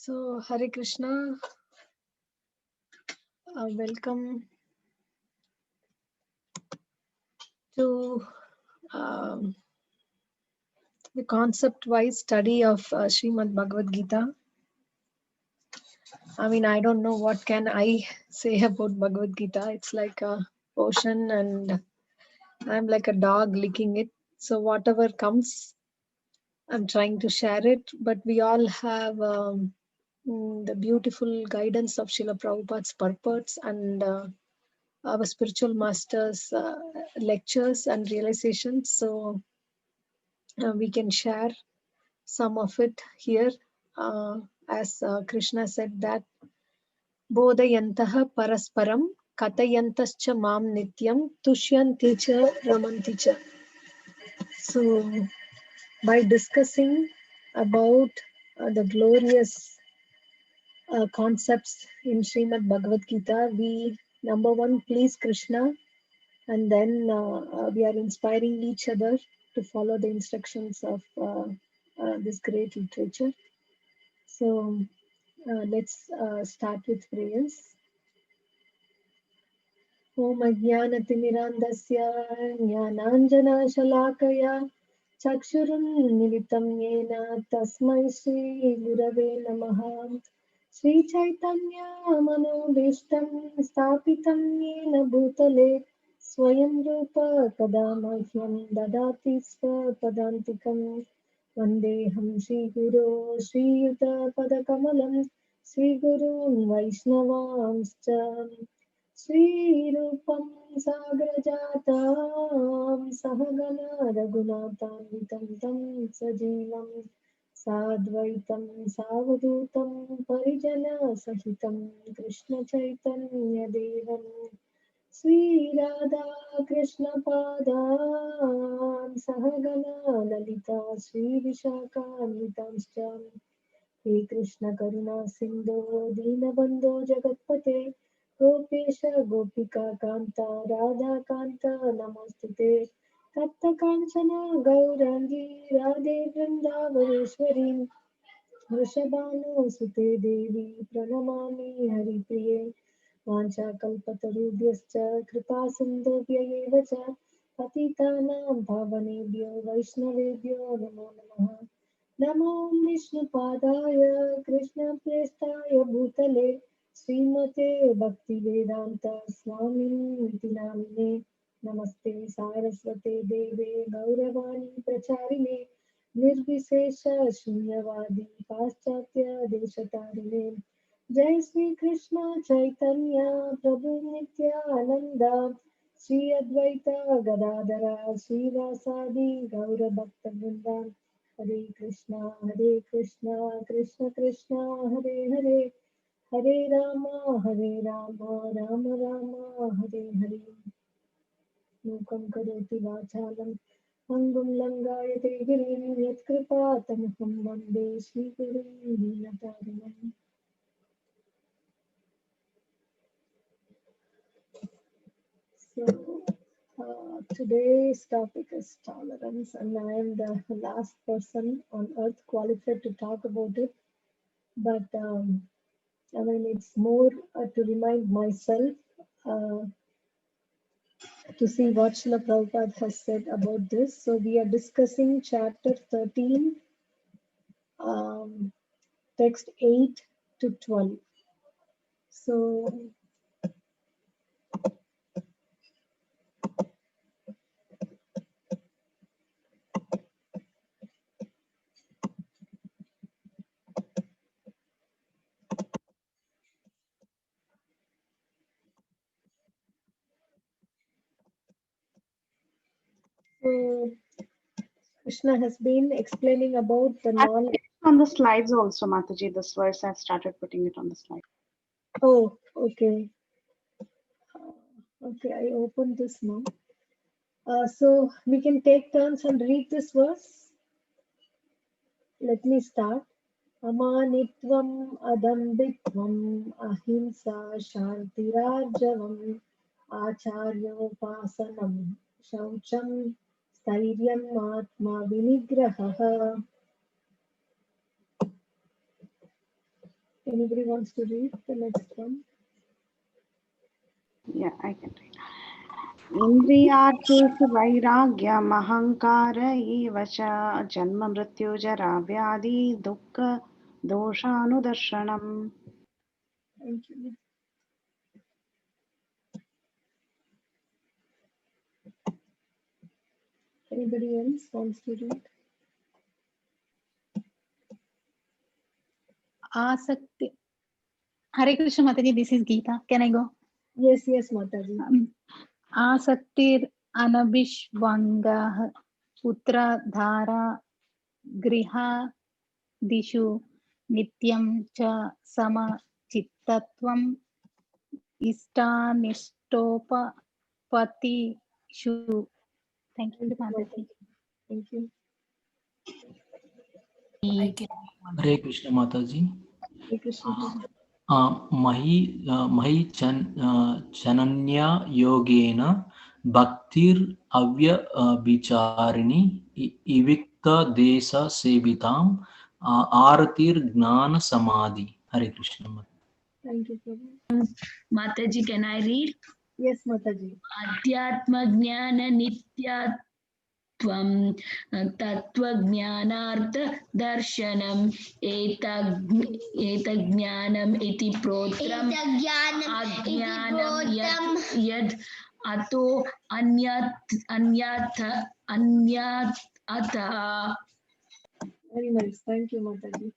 So, Hare Krishna, welcome to the concept-wise study of Srimad Bhagavad Gita. I mean, I don't know what can I say about Bhagavad Gita. It's like a ocean and I'm like a dog licking it. So whatever comes, I'm trying to share it. But we all have the beautiful guidance of Srila Prabhupada's purports and our spiritual masters' lectures and realizations. So we can share some of it here. As Krishna said that Bodhayantaha parasparam katayantascha mam nityam tushyanti cha ramanti cha. So by discussing about the glorious concepts in Srimad Bhagavad Gita, we number one please Krishna, and then we are inspiring each other to follow the instructions of this great literature. So let's start with prayers. Om Ajnanatirmirandasya Jnananjanashalakaya Chakshurunmilitam Yena Tasmai Shri Gurave Namaha. Shri Chaitanya Manobishtam Stapitam Yena Bhutale Swayam Rupa Kadamahyam Dadati Swapadantikam Vandeham Shri Guru Shri Yuta Padakamalam Shri Gurun Vaishnavamscha Shri Rupam Sagrajatam Sahagana Raghunatham Tam Sajivam Sadvaitam Savadutam Parijana Sahitam Krishna Chaitanya Devam Sri Radha Krishna Padam Sahagana Lalita Sri Vishakanitamscha He Krishna Karuna Sindhu Dinabandhu Jagatpate Gopesha Gopika Kanta Radha Kanta Namostute Tatta Kanchana Gaurangi Radhe Vrindavaneshwari Vrishabhanu Sute Devi Pranamami Haripriye Vancha Kalpatarubhyascha Kripa Sindhubhya eva cha Patitanam Pavanebhyo Vaishnavebhyo Namo Namaha Namo Vishnupadaya Krishna Prestaya Bhutale Srimate Bhaktivedanta Swamini Namine Namaste Saraswate Deve Gauravani Pracharine Nirvisesha Shunyavadi Paschatya Deshatarine Jai Sri Krishna Chaitanya Prabhu Nityananda Sri Advaita Gadadara Sri Vasadi Gaura Bhakta Vrinda Hare Krishna Krishna Krishna Hare Hare Hare Rama Rama Rama Hare Hare Mukam karoti vachalam Angum langayate girim Yatkripa tamaham vande Shri Gurum Dinatarinam. So today's topic is tolerance, and I am the last person on earth qualified to talk about it. But I mean, it's more to remind myself to see what Srila Prabhupada has said about this. So we are discussing chapter 13, text 8 to 12. So Krishna has been explaining about the knowledge. On the slides also, Mataji, this verse I've started putting it on the slide. Oh, okay. Okay, I opened this now. So we can take turns and read this verse. Let me start. Amanitvam adambitvam ahimsa shantirarjavam acharyopasanam shaucham stairyam atma vinigraha. Anybody wants to read the next one? Yeah, I can read. इन्द्रियार्थेषु वैराग्यम् अहङ्कार एव च जन्म मृत्युजरा व्याधि दुःख दोषानुदर्शनम्. Thank you. Anybody else wants to read? Asakti. Hare Krishna Mataji, this is Geeta. Can I go? Yes, yes, Mataji. Asaktir anabhishvangah putra dhara griha dishu nityam cha sama chittatvam istanistopa patishu. Thank you, Mataji. Thank you. I can. Hare Krishna Mataji. Hare Krishna. मही चनन्या योगेन भक्तिर अव्यभिचारिणी इविक्त देश सेविताम आरतिर ज्ञान समाधि. Hare Krishna. Thank you, Prabhu. Mataji, can I read? Yes, Mataji. Adhyatma Jnana Nitya Tvam Tattva Darshanam Etaggnanam iti protram Ajnanam Yad Ato Anyatha. Very nice. Thank you, Mataji.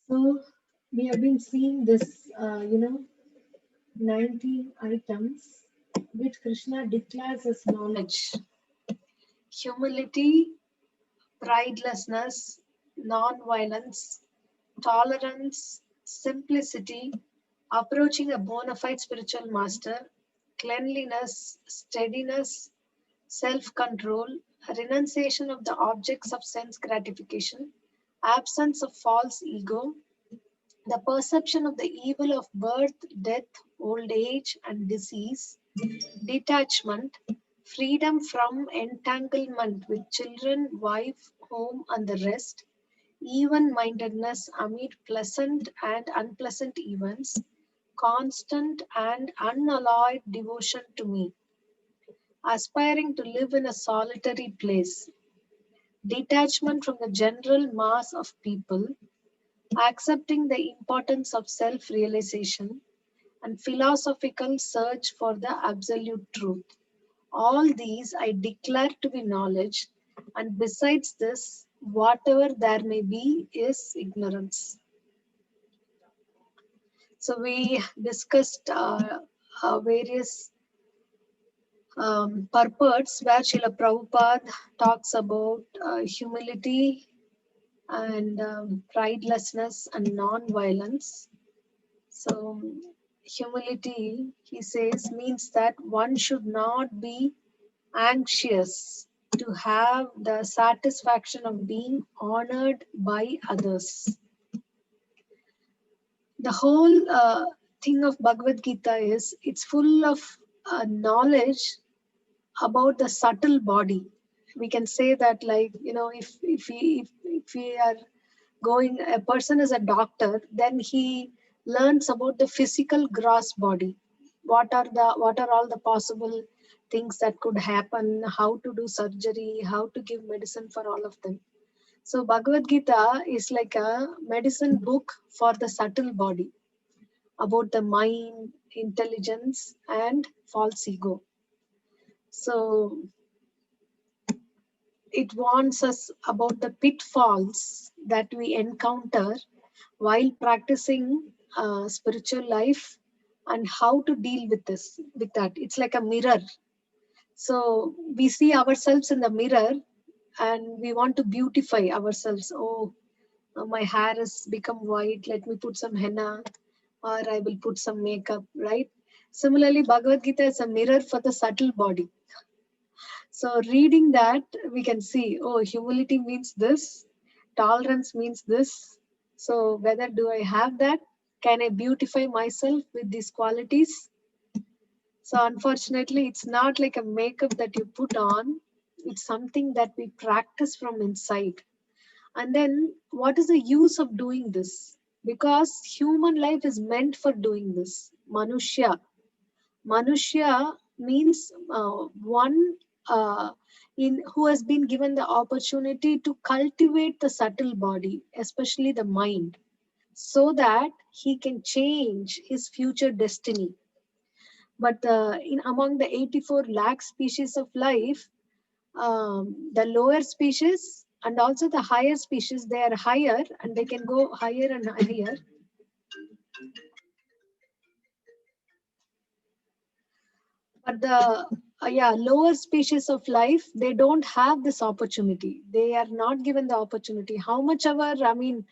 So we have been seeing this, 19 items which Krishna declares as knowledge. Humility, pridelessness, non-violence, tolerance, simplicity, approaching a bona fide spiritual master, cleanliness, steadiness, self-control, renunciation of the objects of sense gratification, absence of false ego, the perception of the evil of birth, death, old age, and disease, detachment, freedom from entanglement with children, wife, home, and the rest, even-mindedness amid pleasant and unpleasant events, constant and unalloyed devotion to me, aspiring to live in a solitary place, detachment from the general mass of people, accepting the importance of self-realization, and philosophical search for the absolute truth. All these I declare to be knowledge, and besides this, whatever there may be is ignorance. So we discussed various purports where Srila Prabhupada talks about humility and pridelessness and non-violence. So humility, he says, means that one should not be anxious to have the satisfaction of being honored by others. The whole thing of Bhagavad Gita is it's full of knowledge about the subtle body. We can say that, like, if we are going, a person is a doctor, then he learns about the physical gross body. What are all the possible things that could happen, how to do surgery, how to give medicine for all of them. So Bhagavad Gita is like a medicine book for the subtle body, about the mind, intelligence, and false ego. So it warns us about the pitfalls that we encounter while practicing spiritual life and how to deal with that. It's like a mirror. So we see ourselves in the mirror and we want to beautify ourselves. Oh, my hair has become white, let me put some henna, or I will put some makeup, right? Similarly, Bhagavad Gita is a mirror for the subtle body. So reading that, we can see, oh, humility means this, tolerance means this. So whether do I have that? Can I beautify myself with these qualities? So unfortunately, it's not like a makeup that you put on. It's something that we practice from inside. And then what is the use of doing this? because human life is meant for doing this. Manushya means one in who has been given the opportunity to cultivate the subtle body, especially the mind, so that he can change his future destiny. But in among the 84 lakh species of life, the lower species and also the higher species, they are higher and they can go higher and higher. But the lower species of life, they don't have this opportunity. They are not given the opportunity. How much ever, I mean,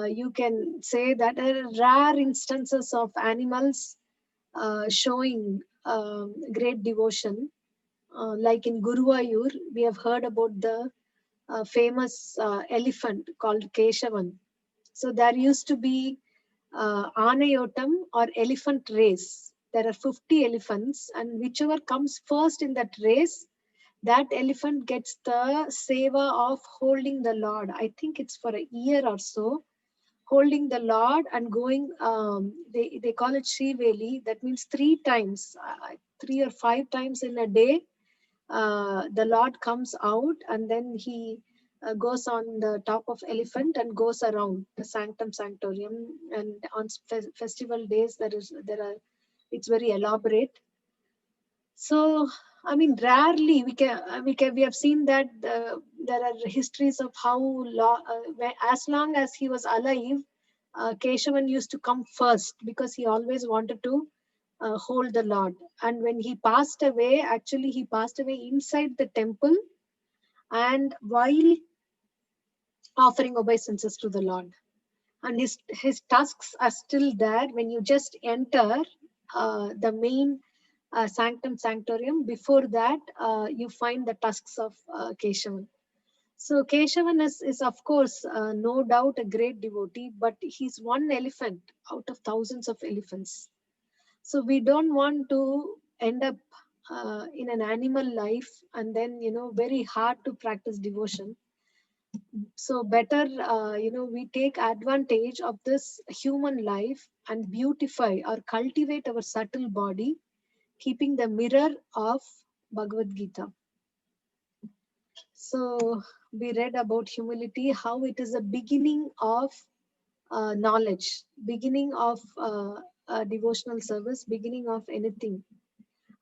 you can say that there are rare instances of animals showing great devotion. Like in Guruvayur, we have heard about the famous elephant called Keshavan. So there used to be Anayotam or elephant race. There are 50 elephants, and whichever comes first in that race, that elephant gets the seva of holding the Lord. I think it's for a year or so, holding the Lord and going, they call it Shiveli. That means 3 times, 3 or 5 times in a day, the Lord comes out and then he goes on the top of elephant and goes around the sanctum sanctorium. And on festival days, it's very elaborate. So, I mean, rarely we have seen that there are histories of how as long as he was alive, Keshavan used to come first because he always wanted to hold the Lord. And when he passed away, actually he passed away inside the temple and while offering obeisances to the Lord. And his tusks are still there when you just enter the main sanctum sanctorium. Before that, you find the tusks of Keshavan. So Keshavan is of course, no doubt a great devotee, but he's one elephant out of thousands of elephants. So we don't want to end up in an animal life and then, very hard to practice devotion. So better, we take advantage of this human life and beautify or cultivate our subtle body, keeping the mirror of Bhagavad Gita. So we read about humility, how it is a beginning of knowledge, beginning of devotional service, beginning of anything.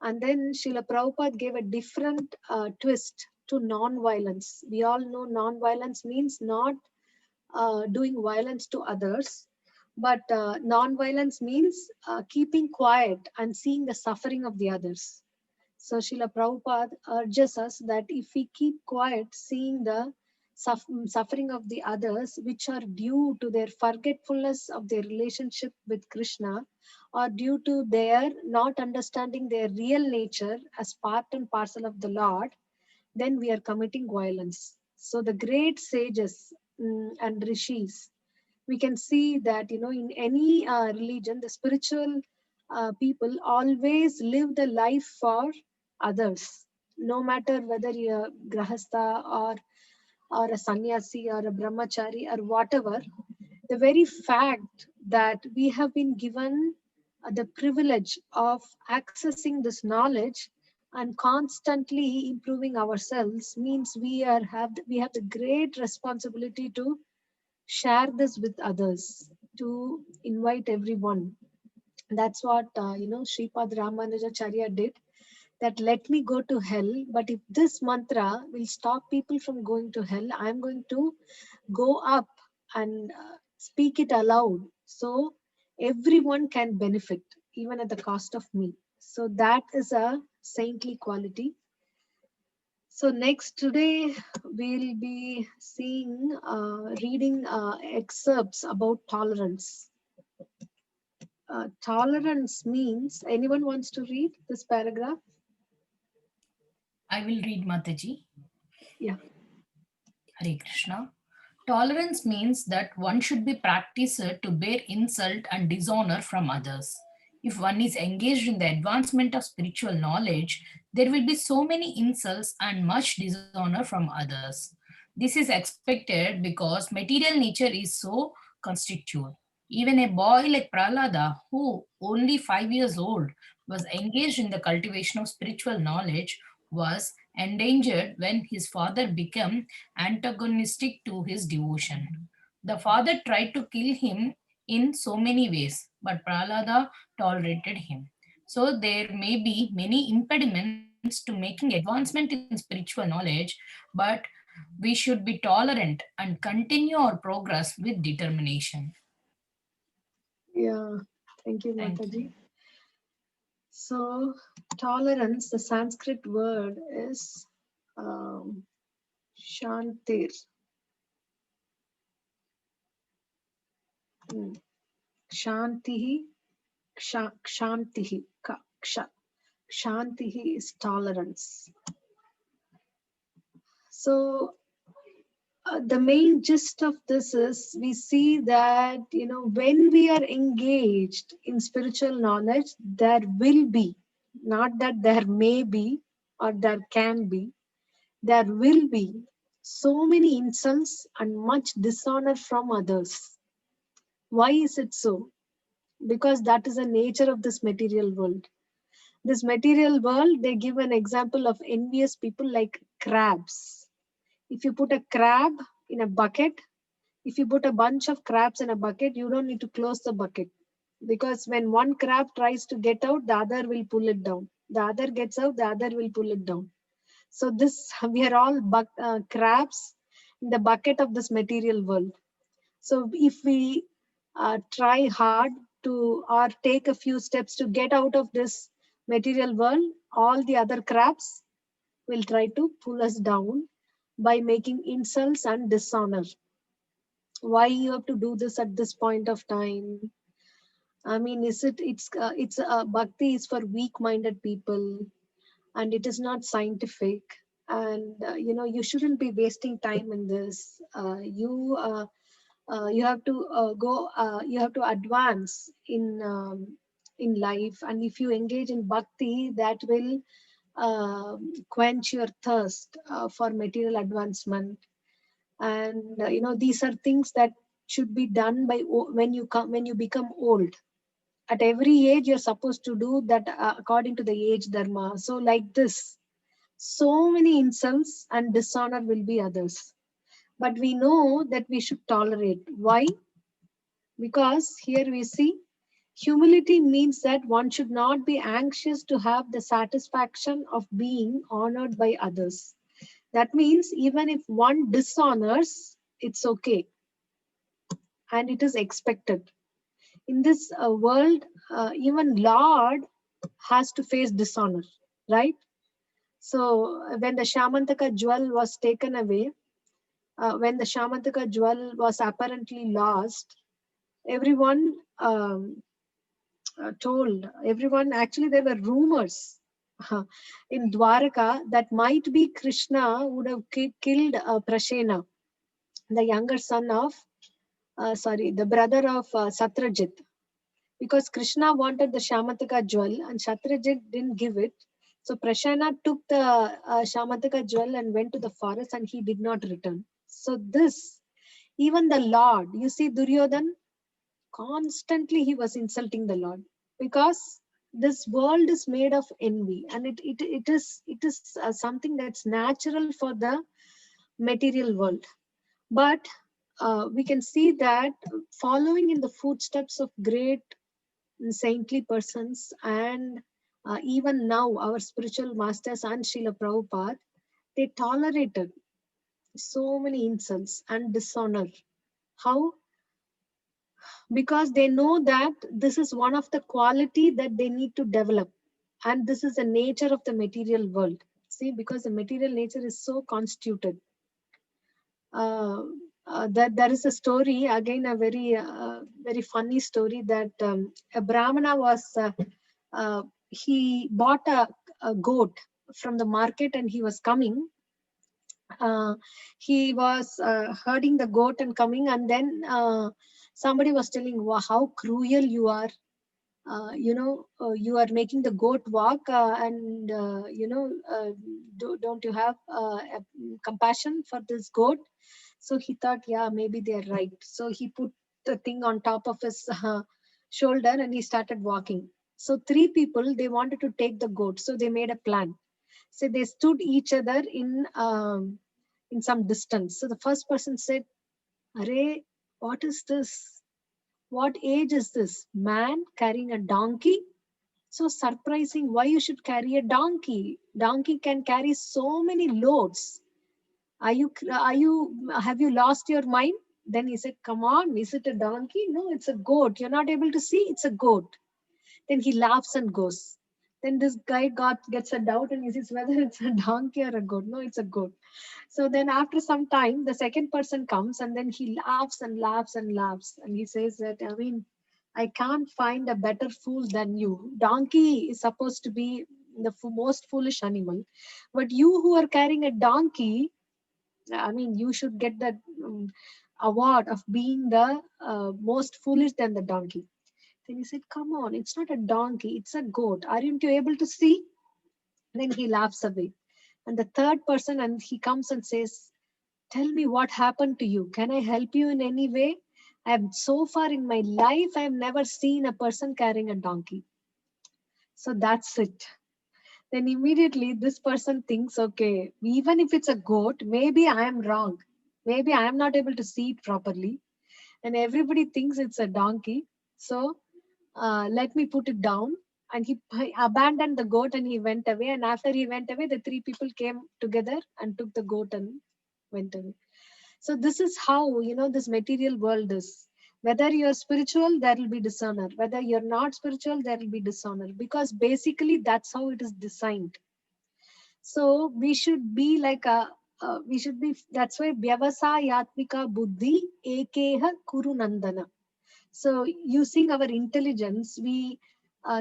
And then Srila Prabhupada gave a different twist to non-violence. We all know non-violence means not doing violence to others, but non-violence means keeping quiet and seeing the suffering of the others. So Srila Prabhupada urges us that if we keep quiet, seeing the suffering of the others, which are due to their forgetfulness of their relationship with Krishna, or due to their not understanding their real nature as part and parcel of the Lord, then we are committing violence. So the great sages and rishis, we can see that, in any religion, the spiritual people always live the life for others, no matter whether you're a grahastha or a sannyasi or a brahmachari or whatever. The very fact that we have been given the privilege of accessing this knowledge and constantly improving ourselves means we have the great responsibility to share this with others, to invite everyone. That's what Sripad Ramanujacharya did, that let me go to hell, but if this mantra will stop people from going to hell, I'm going to go up and speak it aloud so everyone can benefit, even at the cost of me. So that is a saintly quality. So next, today we'll be reading excerpts about tolerance. Tolerance means, anyone wants to read this paragraph? I will read, Mataji. Yeah. Hare Krishna. Tolerance means that one should be practiced to bear insult and dishonor from others. If one is engaged in the advancement of spiritual knowledge, there will be so many insults and much dishonor from others. This is expected because material nature is so constitute. Even a boy like Prahlada, who only 5 years old was engaged in the cultivation of spiritual knowledge, was endangered when his father became antagonistic to his devotion. The father tried to kill him in so many ways, but Prahlada tolerated him. So there may be many impediments to making advancement in spiritual knowledge, but we should be tolerant and continue our progress with determination. Yeah, thank you, Thank Mataji. you. So, tolerance, the Sanskrit word is Shantir. Shantihi, Kshantihi, Kshantihi is tolerance. So, the main gist of this is we see that, when we are engaged in spiritual knowledge, there will be, not that there may be or there can be, there will be so many insults and much dishonor from others. Why is it so? Because that is the nature of this material world. This material world, they give an example of envious people like crabs. If you put a crab in a bucket, if you put a bunch of crabs in a bucket, you don't need to close the bucket. Because when one crab tries to get out, the other will pull it down. The other gets out, the other will pull it down. So we are all crabs in the bucket of this material world. So if we try hard to, or take a few steps to get out of this material world, all the other crabs will try to pull us down by making insults and dishonor. Why you have to do this at this point of time? I mean, it's bhakti is for weak-minded people, and it is not scientific. And you shouldn't be wasting time in this. You have to you have to advance in life, and if you engage in bhakti, that will quench your thirst for material advancement. And these are things that should be done by when you become old. At every age you're supposed to do that according to the age dharma. So like this, so many insults and dishonor will be others, but we know that we should tolerate. Why? Because here we see humility means that one should not be anxious to have the satisfaction of being honored by others. That means even if one dishonors, it's okay, and it is expected. In this world, even Lord has to face dishonor, right? So when the Shamantaka jewel was taken away, when the Shamantaka jewel was apparently lost, everyone told, everyone, actually there were rumors in Dwaraka that might be Krishna would have killed Prashena, the younger son of, the brother of Satrajit. Because Krishna wanted the Shamantaka jewel and Satrajit didn't give it. So Prashena took the Shamantaka jewel and went to the forest, and he did not return. So this, even the Lord, you see Duryodhan, constantly he was insulting the Lord, because this world is made of envy, and it is something that's natural for the material world. But we can see that following in the footsteps of great saintly persons, and even now our spiritual masters and Srila Prabhupada, they tolerated so many insults and dishonor. How? Because they know that this is one of the quality that they need to develop, and this is the nature of the material world. See, because the material nature is so constituted. That there is a story, again a very funny story, that a Brahmana was he bought a goat from the market, and he was coming. He was herding the goat and coming, and then somebody was telling, wow, how cruel you are. You are making the goat walk, and don't you have compassion for this goat? So he thought, yeah, maybe they're right. So he put the thing on top of his shoulder and he started walking. So 3 people, they wanted to take the goat. So they made a plan. So they stood each other in some distance. So the first person said, "Arey, what is this? What age is this? Man carrying a donkey? So surprising. Why you should carry a donkey? Donkey can carry so many loads. Have you lost your mind?" Then he said, "Come on, is it a donkey? No, it's a goat. You're not able to see, it's a goat." Then he laughs and goes. Then this guy gets a doubt and he says whether it's a donkey or a goat. No, it's a goat. So then after some time, the second person comes and then he laughs and laughs and laughs. And he says that, I mean, I can't find a better fool than you. Donkey is supposed to be the most foolish animal. But you who are carrying a donkey, I mean, you should get that award of being the most foolish than the donkey. Then he said, "Come on, it's not a donkey, it's a goat. Aren't you able to see?" Then he laughs away. And the third person, and he comes and says, "Tell me what happened to you. Can I help you in any way? So far in my life, I've never seen a person carrying a donkey." So that's it. Then immediately this person thinks, okay, even if it's a goat, maybe I am wrong. Maybe I am not able to see it properly. And everybody thinks it's a donkey. So let me put it down. And he abandoned the goat and he went away. And after he went away, the 3 people came together and took the goat and went away. So this is how, this material world is. Whether you're spiritual, there will be dishonor. Whether you're not spiritual, there will be dishonor. Because basically that's how it is designed. So we should be like that's why Vyavasayatmika Buddhi Ekeha Kuru Nandana. So using our intelligence, we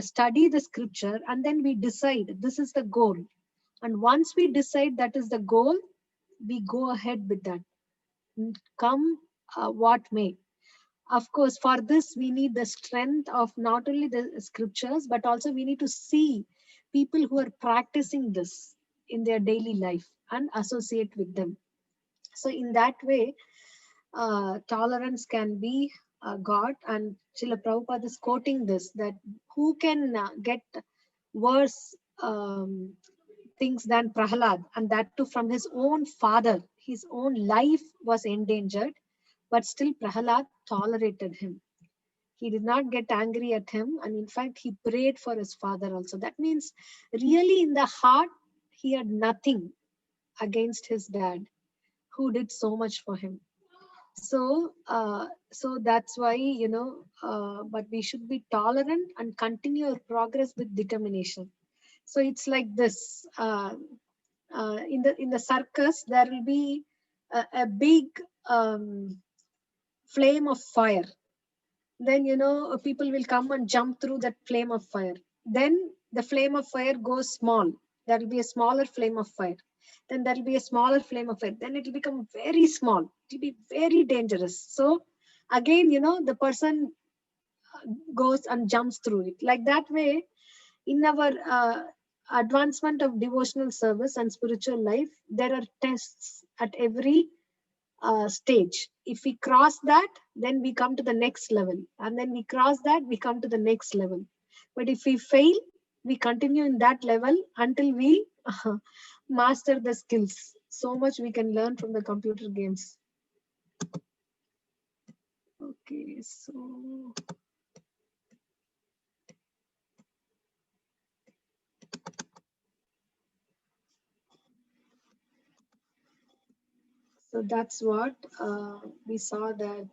study the scripture and then we decide this is the goal. And once we decide that is the goal, we go ahead with that. Come what may. Of course, for this, we need the strength of not only the scriptures, but also we need to see people who are practicing this in their daily life and associate with them. So in that way, tolerance can be got. And Srila Prabhupada is quoting this, that who can get worse things than Prahalad, and that too from his own father. His own life was endangered, but still Prahalad tolerated him. He did not get angry at him, and in fact he prayed for his father also. That means really in the heart he had nothing against his dad, who did so much for him. So that's why, but we should be tolerant and continue our progress with determination. So it's like this. In the circus, there will be a big flame of fire. Then people will come and jump through that flame of fire. Then the flame of fire goes small. There will be a smaller flame of fire. Then there will be a smaller flame of fire. Then it will become very small. It will be very dangerous. So again, the person goes and jumps through it. Like that way, in our advancement of devotional service and spiritual life, there are tests at every stage. If we cross that, then we come to the next level. And then we cross that, we come to the next level. But if we fail, we continue in that level until we master the skills. So much we can learn from the computer games. Okay, so that's what we saw, that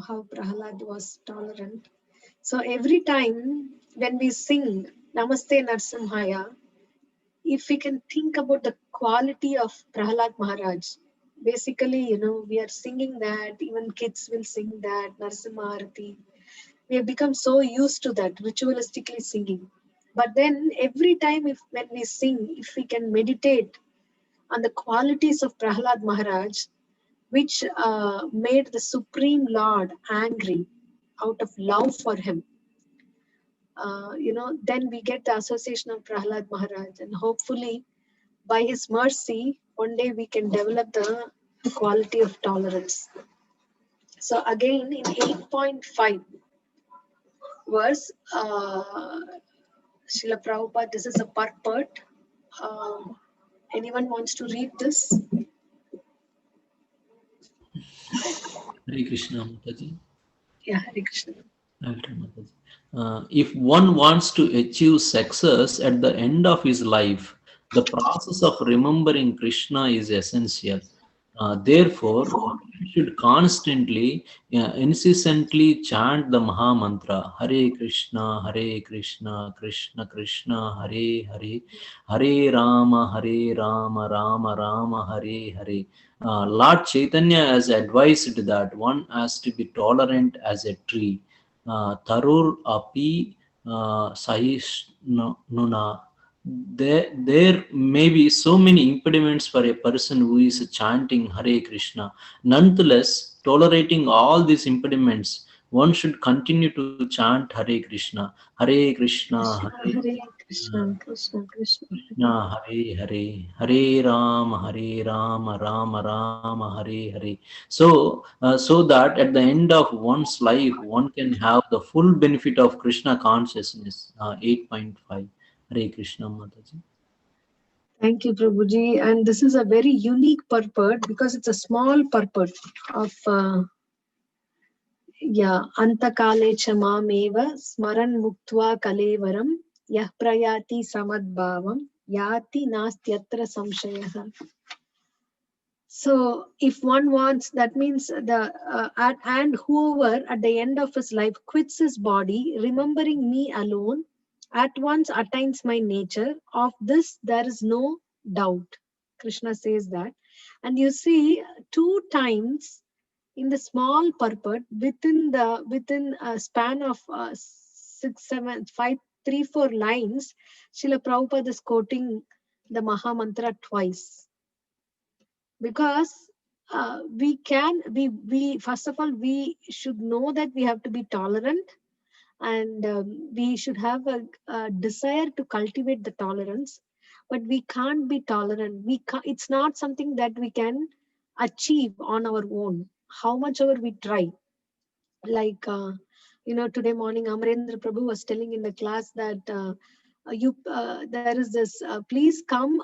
how Prahalad was tolerant. So every time when we sing Namaste Narsimhaya, if we can think about the quality of Prahalad Maharaj, basically, we are singing that, even kids will sing that, Narsimha Arati. We have become so used to that, ritualistically singing. But then every time when we sing, if we can meditate on the qualities of Prahalad Maharaj, which made the Supreme Lord angry out of love for him, then we get the association of Prahalad Maharaj, and hopefully by his mercy, one day we can develop the quality of tolerance. So again in 8.5 verse, Srila Prabhupada, this is a purport. Anyone wants to read this? Hare Krishna, Mataji. Yeah, Hare Krishna. If one wants to achieve success at the end of his life, the process of remembering Krishna is essential. Therefore, one should constantly, incessantly chant the Maha Mantra, Hare Krishna, Krishna Krishna, Hare Hare, Hare Rama, Rama Rama, Hare Hare. Lord Chaitanya has advised that one has to be tolerant as a tree. Tarur api sahishnuna. There may be so many impediments for a person who is chanting Hare Krishna. Nonetheless, tolerating all these impediments, one should continue to chant Hare Krishna. Hare Krishna, Hare Hare Krishna, Krishna Krishna. Krishna, Hare Hare, Hare Rama, Rama Rama, Hare Hare. So, so that at the end of one's life, one can have the full benefit of Krishna consciousness. 8.5. Hare Krishna, Mataji. Thank you, Prabhuji. And this is a very unique purport because it's a small purport of Antakale chamameva smaran muktva kalevaram yah prayati samadbhavam yati nastyatra samshayah. So if one wants, that means and whoever at the end of his life quits his body, remembering me alone, at once attains my nature. Of this there is no doubt. Krishna says that. And you see 2 times in the small purport within a span of 6, 7, 5, 3, 4 lines, Srila Prabhupada is quoting the Maha Mantra twice. Because we first of all, we should know that we have to be tolerant, and we should have a desire to cultivate the tolerance, but we can't be tolerant. It's not something that we can achieve on our own, how much ever we try. Like today morning Amarendra Prabhu was telling in the class that there is this please come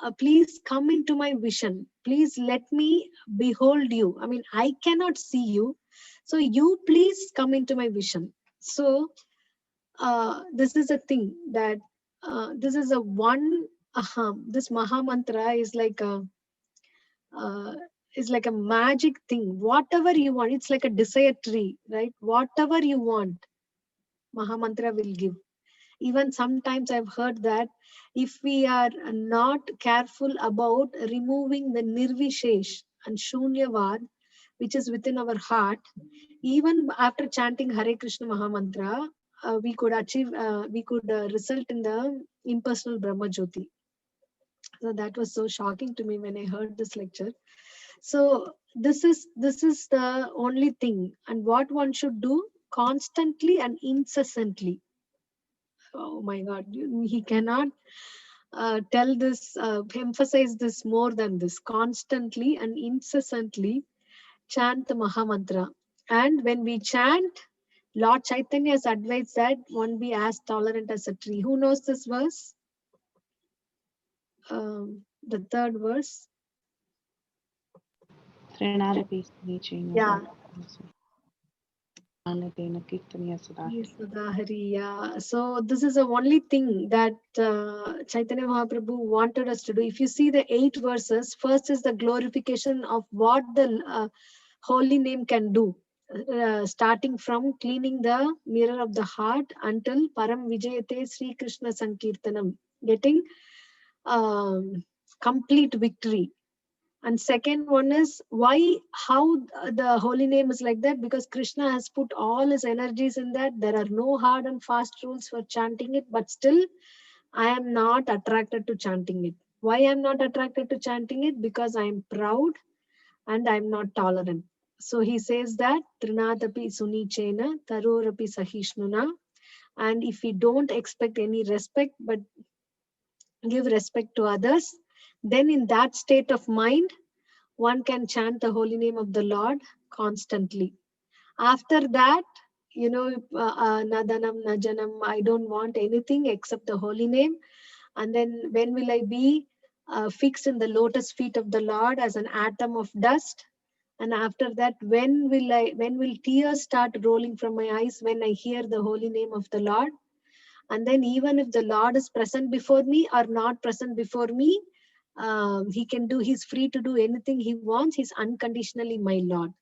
into my vision, please let me behold you. I mean, I cannot see you, so you please come into my vision. So this is a thing that this is a one this Maha Mantra is like a magic thing. Whatever you want, it's like a desire tree, right? Whatever you want, Maha Mantra will give. Even sometimes I've heard that if we are not careful about removing the Nirvishesh and Shunyavad, which is within our heart, even after chanting Hare Krishna Maha Mantra, we could result in the impersonal Brahma Jyoti. So that was so shocking to me when I heard this lecture. So this is the only thing, and what one should do constantly and incessantly. Oh my God, he cannot emphasize this more than this. Constantly and incessantly chant the Maha Mantra. And when we chant, Lord Chaitanya has advised that one be as tolerant as a tree. Who knows this verse? The 3rd verse. Yeah. Yeah. So this is the only thing that Chaitanya Mahaprabhu wanted us to do. If you see the 8 verses, first is the glorification of what the holy name can do, starting from cleaning the mirror of the heart until Param Vijayate Sri Krishna Sankirtanam, getting complete victory. And second one is how the holy name is like that, because Krishna has put all his energies in that. There are no hard and fast rules for chanting it, but still I am not attracted to chanting it. Why I am not attracted to chanting it? Because I am proud and I am not tolerant. So he says that Trinadapi Sunichena Tarorapi Sahishnuna, and if we don't expect any respect but give respect to others, then in that state of mind, one can chant the holy name of the Lord constantly. After that, Nadanam, Najanam, I don't want anything except the holy name. And then when will I be fixed in the lotus feet of the Lord as an atom of dust? And after that, when will tears start rolling from my eyes when I hear the holy name of the Lord? And then even if the Lord is present before me or not present before me, he's free to do anything he wants. He's unconditionally my Lord.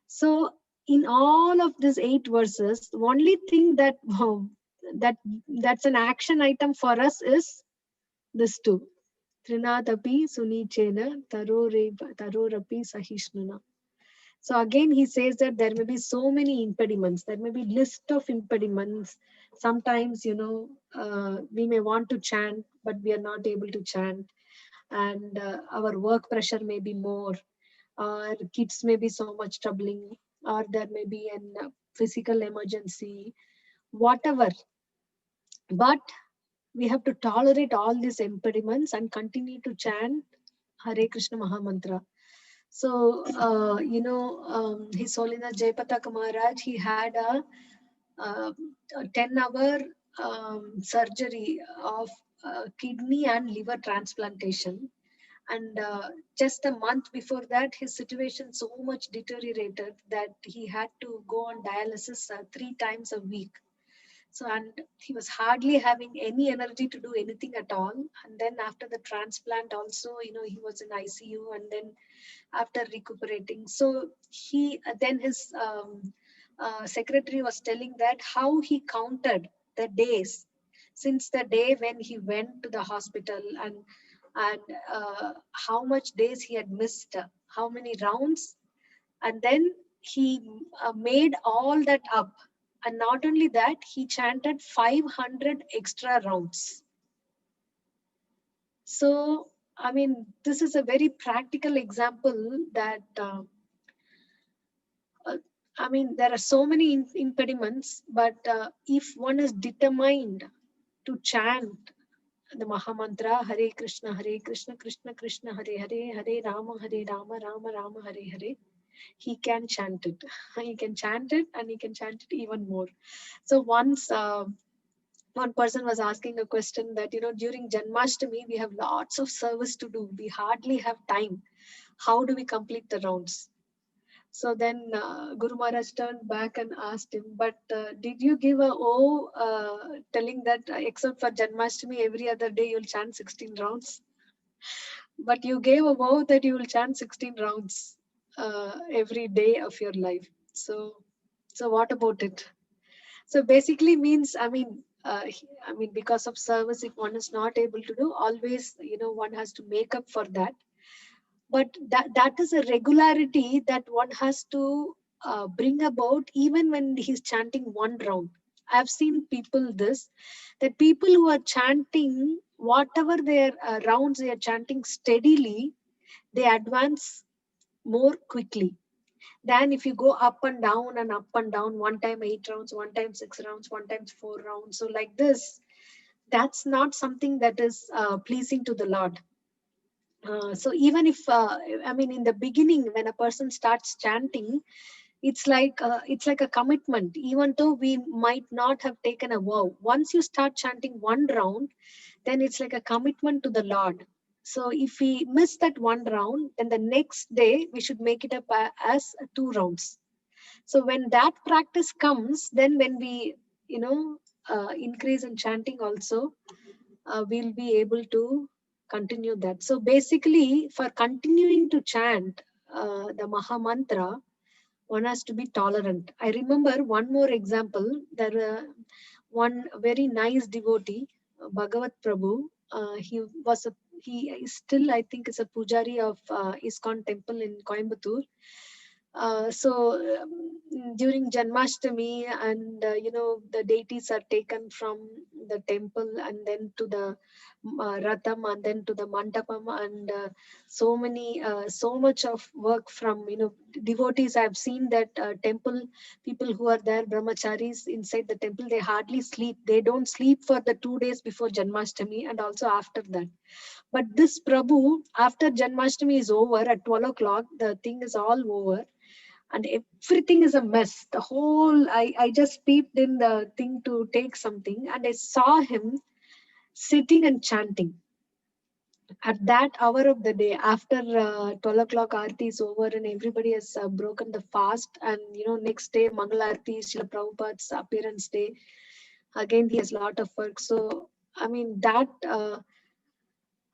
So in all of these 8 verses, the only thing that's an action item for us is this 2. Trinadapi sunichena tarorapi sahishnuna. So again, he says that there may be so many impediments. There may be list of impediments. Sometimes, we may want to chant, but we are not able to chant. And our work pressure may be more. Our kids may be so much troubling, or there may be a physical emergency, whatever. But we have to tolerate all these impediments and continue to chant Hare Krishna Mahamantra. So, His Holiness Jayapataka Maharaj, he had a 10-hour surgery of kidney and liver transplantation. And just a month before that, his situation so much deteriorated that he had to go on dialysis 3 times a week. So, and he was hardly having any energy to do anything at all. And then after the transplant also, he was in ICU, and then after recuperating. So then his secretary was telling that how he counted the days since the day when he went to the hospital, and how much days he had missed, how many rounds, and then he made all that up. And not only that, he chanted 500 extra rounds. So, I mean, this is a very practical example that, there are so many impediments, but if one is determined to chant the Mahamantra, Hare Krishna, Krishna Krishna, Hare Hare, Hare Rama, Rama Rama, Hare Hare, he can chant it. He can chant it, and he can chant it even more. So once one person was asking a question that, during Janmashtami, we have lots of service to do. We hardly have time. How do we complete the rounds? So then Guru Maharaj turned back and asked him, but did you give a telling that except for Janmashtami, every other day you'll chant 16 rounds? But you gave a vow that you will chant 16 rounds every day of your life. So what about it? So basically means, because of service, if one is not able to do, always, one has to make up for that. But that is a regularity that one has to bring about even when he's chanting 1 round. I've seen people that people who are chanting whatever their rounds they are chanting steadily, they advance more quickly than if you go up and down and up and down, one time 8 rounds, one time 6 rounds, one time 4 rounds. So like this, that's not something that is pleasing to the Lord. So even if, in the beginning, when a person starts chanting, it's like a commitment, even though we might not have taken a vow. Once you start chanting 1 round, then it's like a commitment to the Lord. So if we miss that 1 round, then the next day we should make it up as 2 rounds. So when that practice comes, then when we, increase in chanting also, we'll be able to continue that. So basically, for continuing to chant the Mahamantra, one has to be tolerant. I remember one more example. There one very nice devotee, Bhagavat Prabhu. He is still, I think, is a pujari of ISKCON temple in Coimbatore. During Janmashtami, and the deities are taken from the temple and then to the Ratham and then to the Mandapam, and so much of work from devotees. I've seen that temple people who are there, brahmacharis inside the temple, they hardly sleep. They don't sleep for the 2 days before Janmashtami and also after that. But this Prabhu, after Janmashtami is over at 12 o'clock, the thing is all over. and everything is a mess. The whole, I just peeped in the thing to take something, and I saw him sitting and chanting at that hour of the day after 12 o'clock aarti is over and everybody has broken the fast, and next day Mangal Aarti, Srila Prabhupada's appearance day. Again, he has a lot of work. So, I mean, that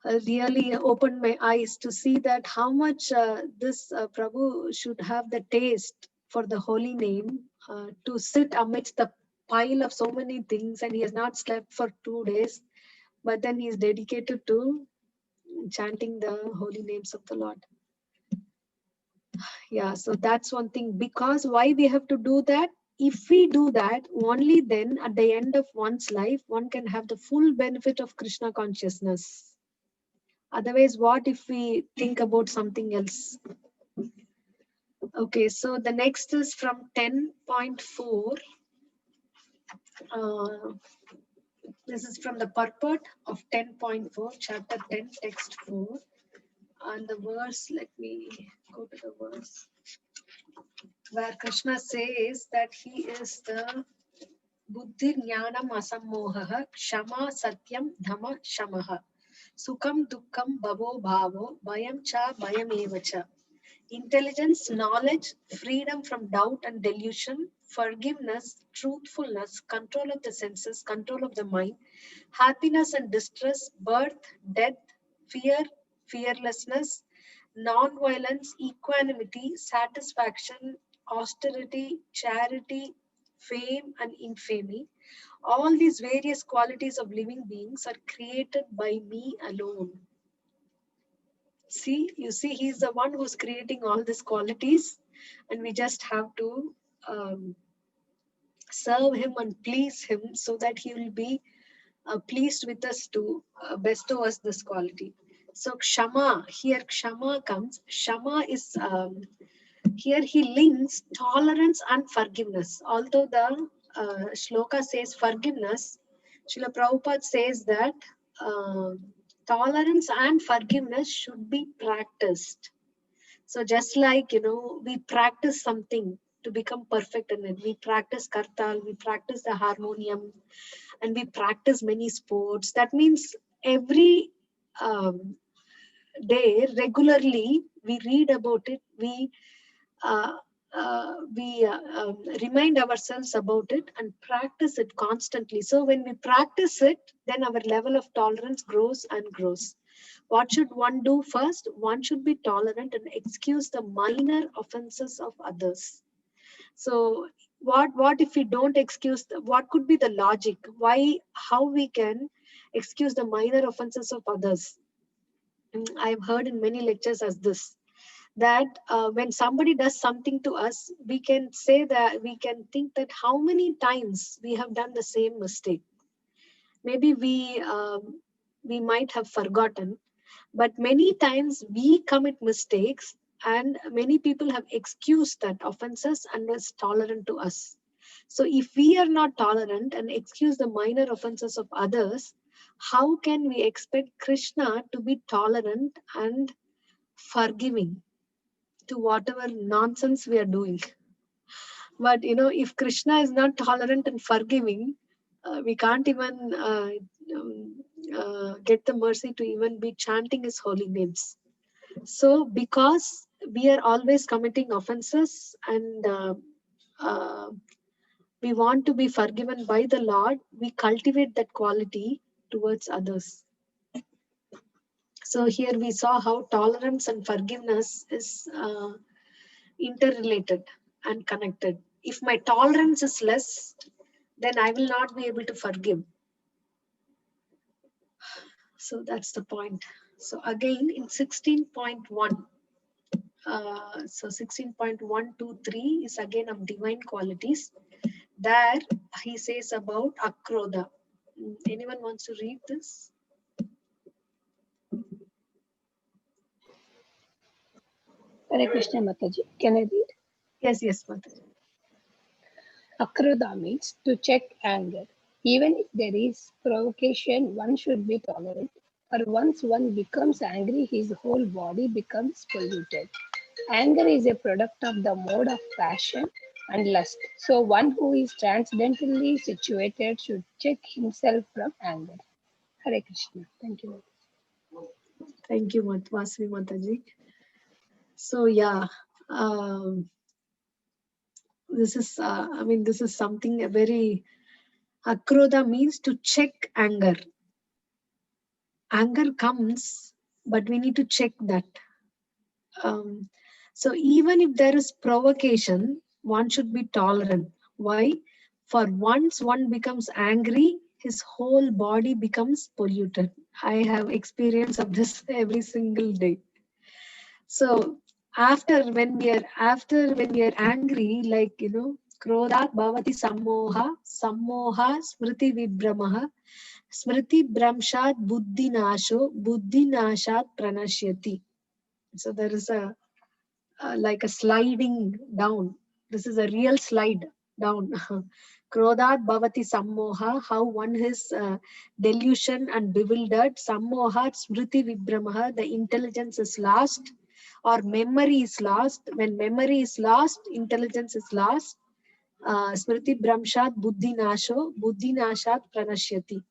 really opened my eyes to see that how much this Prabhu should have the taste for the holy name, to sit amidst the pile of so many things, and he has not slept for 2 days, but then he is dedicated to chanting the holy names of the Lord. Yeah, so that's one thing. Because why we have to do that? If we do that, only then at the end of one's life, one can have the full benefit of Krishna consciousness. Otherwise, what if we think about something else? Okay, so the next is from 10.4. This is from the purport of 10.4, chapter 10, text 4. And the verse, let me go to the verse, where Krishna says that he is the Buddhir Jnanam Asammohaha Kshama Satyam Dhamma Shamaha Sukham Dukkam Bhavo Bhavo Bhayam Cha Bhayam Evacha. Intelligence, knowledge, freedom from doubt and delusion, forgiveness, truthfulness, control of the senses, control of the mind, happiness and distress, birth, death, fear, fearlessness, non-violence, equanimity, satisfaction, austerity, charity, fame and infamy. All these various qualities of living beings are created by me alone. See, you see, he's the one who's creating all these qualities, and we just have to serve him and please him so that he will be pleased with us to bestow us this quality. So Kshama, here Kshama comes. Kshama is, here he links tolerance and forgiveness. Although the shloka says forgiveness, Srila Prabhupada says that tolerance and forgiveness should be practiced. So just like, we practice something to become perfect in it. We practice kartal, we practice the harmonium, and we practice many sports. That means every day, regularly, we read about it. We remind ourselves about it and practice it constantly. So when we practice it, then our level of tolerance grows and grows. What should one do first? One should be tolerant and excuse the minor offenses of others. So what if we don't excuse what could be the logic? How we can excuse the minor offenses of others? I've heard in many lectures as this, that when somebody does something to us, we can say that, we can think that how many times we have done the same mistake. Maybe we might have forgotten, but many times we commit mistakes, and many people have excused that offenses and was tolerant to us. So if we are not tolerant and excuse the minor offenses of others, how can we expect Krishna to be tolerant and forgiving to whatever nonsense we are doing? But if Krishna is not tolerant and forgiving, we can't even get the mercy to even be chanting his holy names. So because we are always committing offenses, and we want to be forgiven by the Lord, we cultivate that quality towards others. So here we saw how tolerance and forgiveness is interrelated and connected. If my tolerance is less, then I will not be able to forgive. So that's the point. So again in 16.1, so 16.123 is again of divine qualities. There he says about Akrodha. Anyone wants to read this? Hare Krishna Mataji. Can I read? Yes, Mataji. Akrodha means to check anger. Even if there is provocation, one should be tolerant. Or once one becomes angry, his whole body becomes polluted. Anger is a product of the mode of passion and lust. So one who is transcendentally situated should check himself from anger. Hare Krishna. Thank you. Thank you, Vasvi Mataji. So yeah, this is, this is something very, akrodha means to check anger. Anger comes, but we need to check that. So even if there is provocation, one should be tolerant. Why? For once one becomes angry, his whole body becomes polluted. I have experience of this every single day. So after when we are angry, like, krodhat bhavati sammoha smriti vibhramaha smriti bramshat buddhi nashat pranashyati. So there is a like a sliding down. This is a real slide down. Krodhat bhavati sammoha, how one is delusion and bewildered. Sammoha smriti vibhramaha, the intelligence is lost or memory is lost. When memory is lost, intelligence is lost. Smriti bramshat buddhi nashat pranashyati.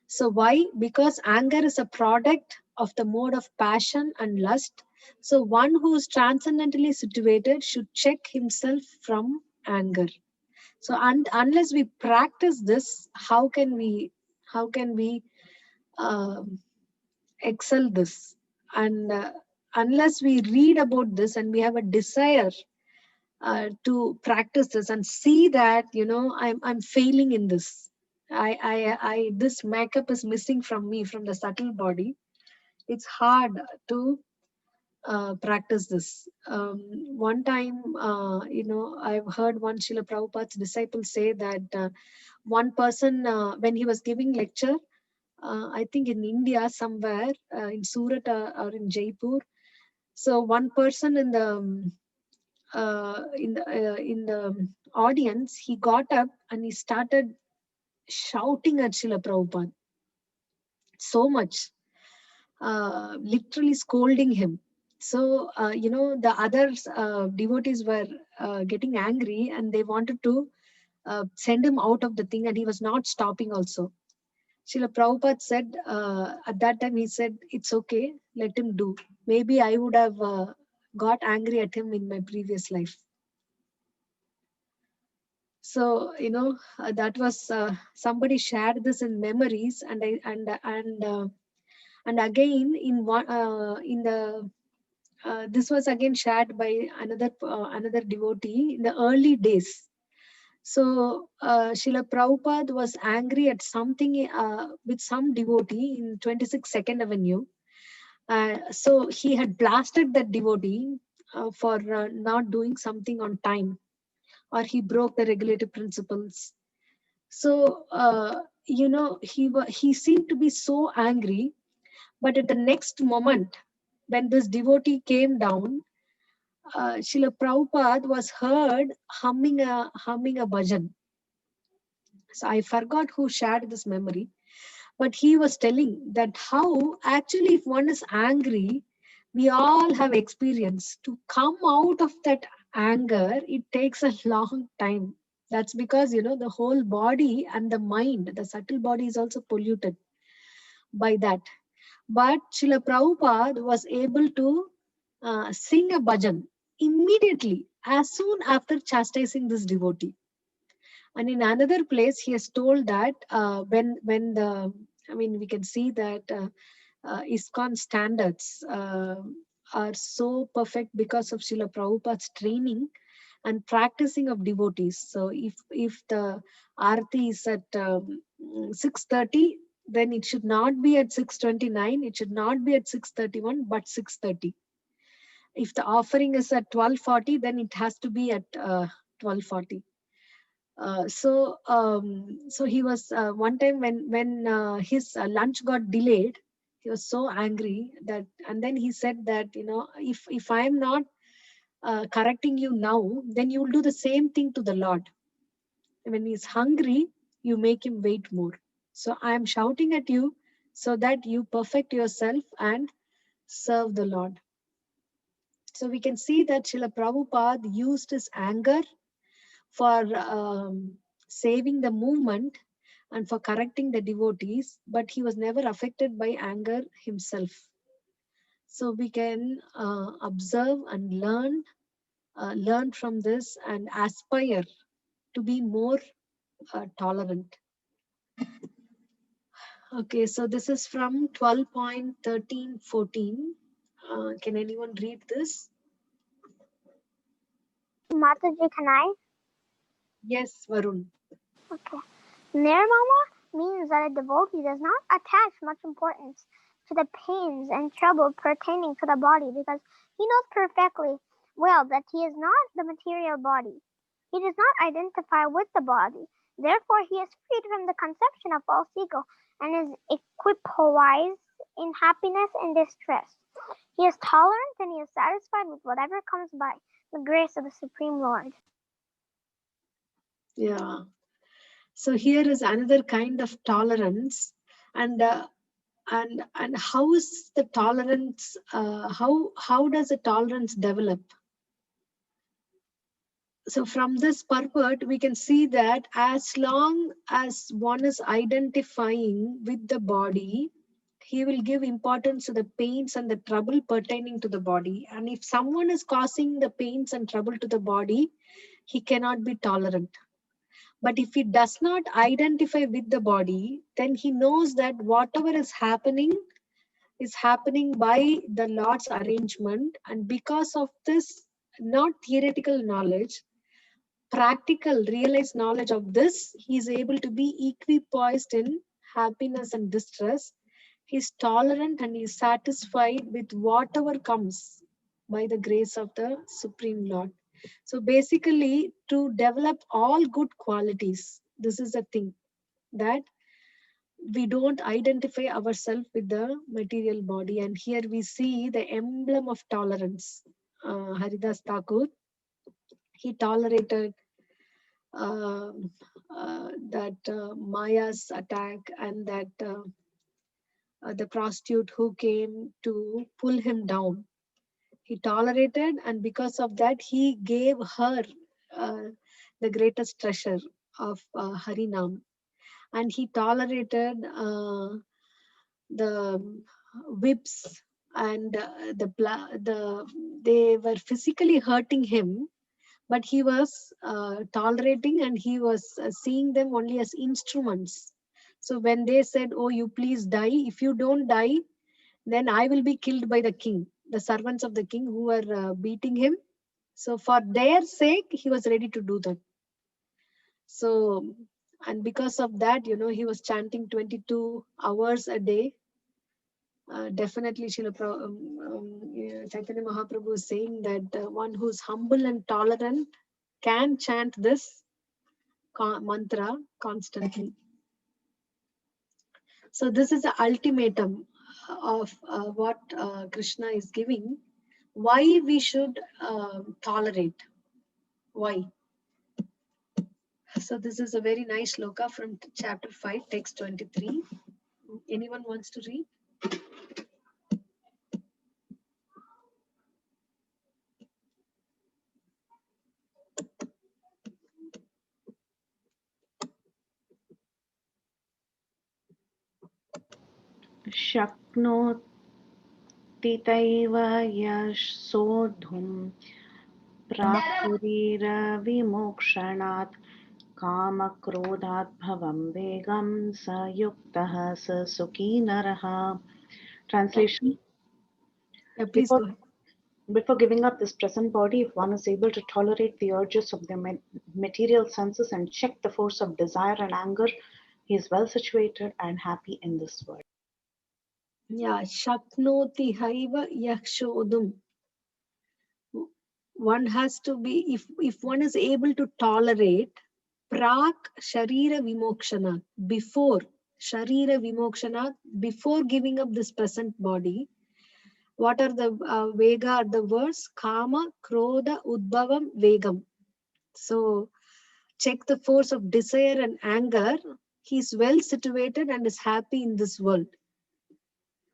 So why? Because anger is a product of the mode of passion and lust. So one who is transcendently situated should check himself from anger. So unless we practice this, how can we excel this? And unless we read about this and we have a desire to practice this and see that, I'm failing in this. This makeup is missing from me, from the subtle body. It's hard to practice this. One time, I've heard one Srila Prabhupada's disciple say that one person, when he was giving lecture, I think in India somewhere, in Surat or in Jaipur. So one person in the audience, he got up and he started shouting at Srila Prabhupada so much, literally scolding him. So, the other devotees were getting angry and they wanted to send him out of the thing, and he was not stopping also. Srila Prabhupada said, at that time, he said, it's okay, let him do. Maybe I would have got angry at him in my previous life. So, that was, somebody shared this in memories, and again this was again shared by another devotee in the early days. So Srila Prabhupada was angry at something with some devotee in 26 Second Avenue. So he had blasted that devotee for not doing something on time, or he broke the regulative principles. So he seemed to be so angry, but at the next moment, when this devotee came down, Srila Prabhupada was heard humming a bhajan. So I forgot who shared this memory, but he was telling that how actually if one is angry, we all have experience. To come out of that anger, it takes a long time. That's because, the whole body and the mind, the subtle body is also polluted by that. But Srila Prabhupada was able to sing a bhajan immediately, as soon after chastising this devotee. And in another place, he has told that we can see that ISKCON standards are so perfect because of Srila Prabhupada's training and practicing of devotees. So if the Aarti is at 6:30, then it should not be at 6:29, it should not be at 6:31, but 6:30. If the offering is at 12:40, then it has to be at 12:40. So he was one time when his lunch got delayed, he was so angry that, and then he said that, if I am not correcting you now, then you will do the same thing to the Lord. When he's hungry, you make him wait more. So I am shouting at you so that you perfect yourself and serve the Lord. So we can see that Srila Prabhupada used his anger for saving the movement and for correcting the devotees, but he was never affected by anger himself. So we can observe and learn from this and aspire to be more tolerant. Okay, so this is from 12.13.14. Can anyone read this? Mataji, can I? Yes, Varun. Okay. Nirmama means that a devotee does not attach much importance to the pains and trouble pertaining to the body because he knows perfectly well that he is not the material body. He does not identify with the body. Therefore, he is freed from the conception of false ego and is equipoised in happiness and distress. He is tolerant and he is satisfied with whatever comes by the grace of the Supreme Lord. Yeah. So here is another kind of tolerance, and how is the tolerance? How does the tolerance develop? So from this purport, we can see that as long as one is identifying with the body, he will give importance to the pains and the trouble pertaining to the body. And if someone is causing the pains and trouble to the body, he cannot be tolerant. But if he does not identify with the body, then he knows that whatever is happening by the Lord's arrangement. And because of this, not theoretical knowledge, practical realized knowledge of this, he is able to be equipoised in happiness and distress. He is tolerant and he is satisfied with whatever comes by the grace of the Supreme Lord. So basically, to develop all good qualities, this is the thing, that we don't identify ourselves with the material body. And here we see the emblem of tolerance. Haridas Thakur, he tolerated that Maya's attack, and that the prostitute who came to pull him down. He tolerated, and because of that, he gave her the greatest treasure of Harinam. And he tolerated the whips, and they were physically hurting him, but he was tolerating, and he was seeing them only as instruments. So when they said, "Oh, you please die. If you don't die, then I will be killed by the king," the servants of the king who were beating him. So for their sake, he was ready to do that. So, and because of that, he was chanting 22 hours a day. Definitely, Chaitanya Mahaprabhu is saying that one who's humble and tolerant can chant this mantra constantly. So this is the ultimatum of what Krishna is giving. Why we should tolerate? Why? So this is a very nice shloka from chapter 5, text 23. Anyone wants to read? शक्नोति तैव यशोद्धुं प्राक्शरीरविमोक्षणात् कामक्रोधात् भवं वेगं स युक्तः स सुखी नरः. Translation. Yeah, please go ahead. Before giving up this present body, if one is able to tolerate the urges of the material senses and check the force of desire and anger, he is well situated and happy in this world. Yeah, Shaknoti Haiva Yakshodum. One has to be, if one is able to tolerate Prak Sharira Vimokshana, before Sharira Vimokshana, before giving up this present body. What are the Vega are the words? Kama, Krodha, Udbhavam, Vegam. So check the force of desire and anger. He is well situated and is happy in this world.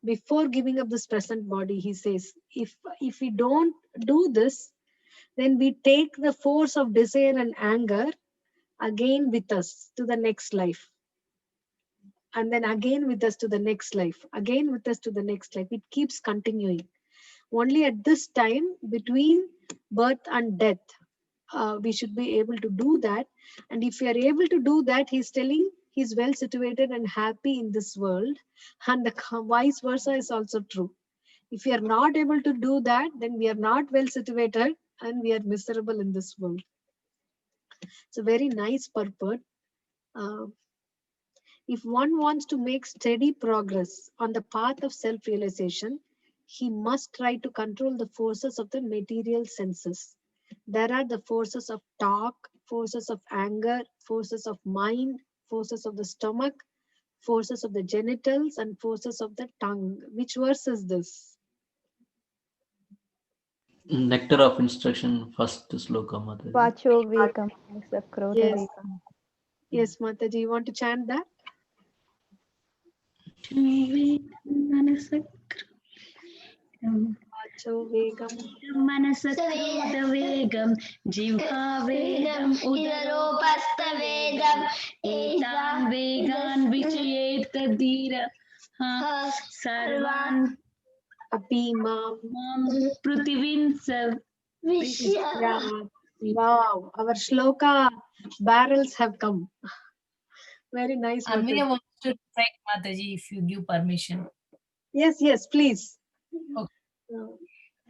before giving up this present body, he says, if we don't do this, then we take the force of desire and anger again with us to the next life. And then again with us to the next life, again with us to the next life. It keeps continuing. Only at this time between birth and death, we should be able to do that. And if we are able to do that, he's telling he's well situated and happy in this world. And the vice versa is also true. If we are not able to do that, then we are not well situated and we are miserable in this world. It's a very nice purport. If one wants to make steady progress on the path of self-realization, he must try to control the forces of the material senses. There are the forces of talk, forces of anger, forces of mind, forces of the stomach, forces of the genitals, and forces of the tongue. Which verse is this? Nectar of instruction, first sloka, Mataji. Vacho Vegam, Krodha Yes. Vegam. Yes, Mataji, you want to chant that? Vacho Vegam. मनसक्रोधवेगं जिह्वावेगम् उदरोपस्थवेगम् एतान् वेगान् विचयेत धीर सर्वान् Apimam. पृथिवीं Wow, our shloka barrels have come. Very nice. Anvaya Mataji. wants to recite, Mataji, if you give permission. Yes, please.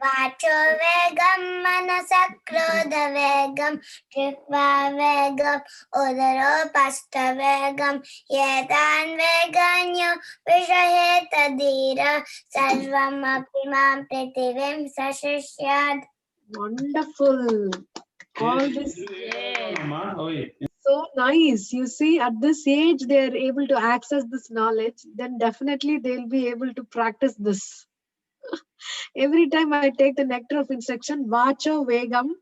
Vacho vegam manasakrodha vegam jiva vegam udaropastha vegam yetan veganyo vishayeta dhira sarvam apimam prithivim sashishyad. Wonderful. All this. So nice. You see, at this age, they are able to access this knowledge. Then definitely they'll be able to practice this. Every time I take the nectar of instruction, Vacho Vegam,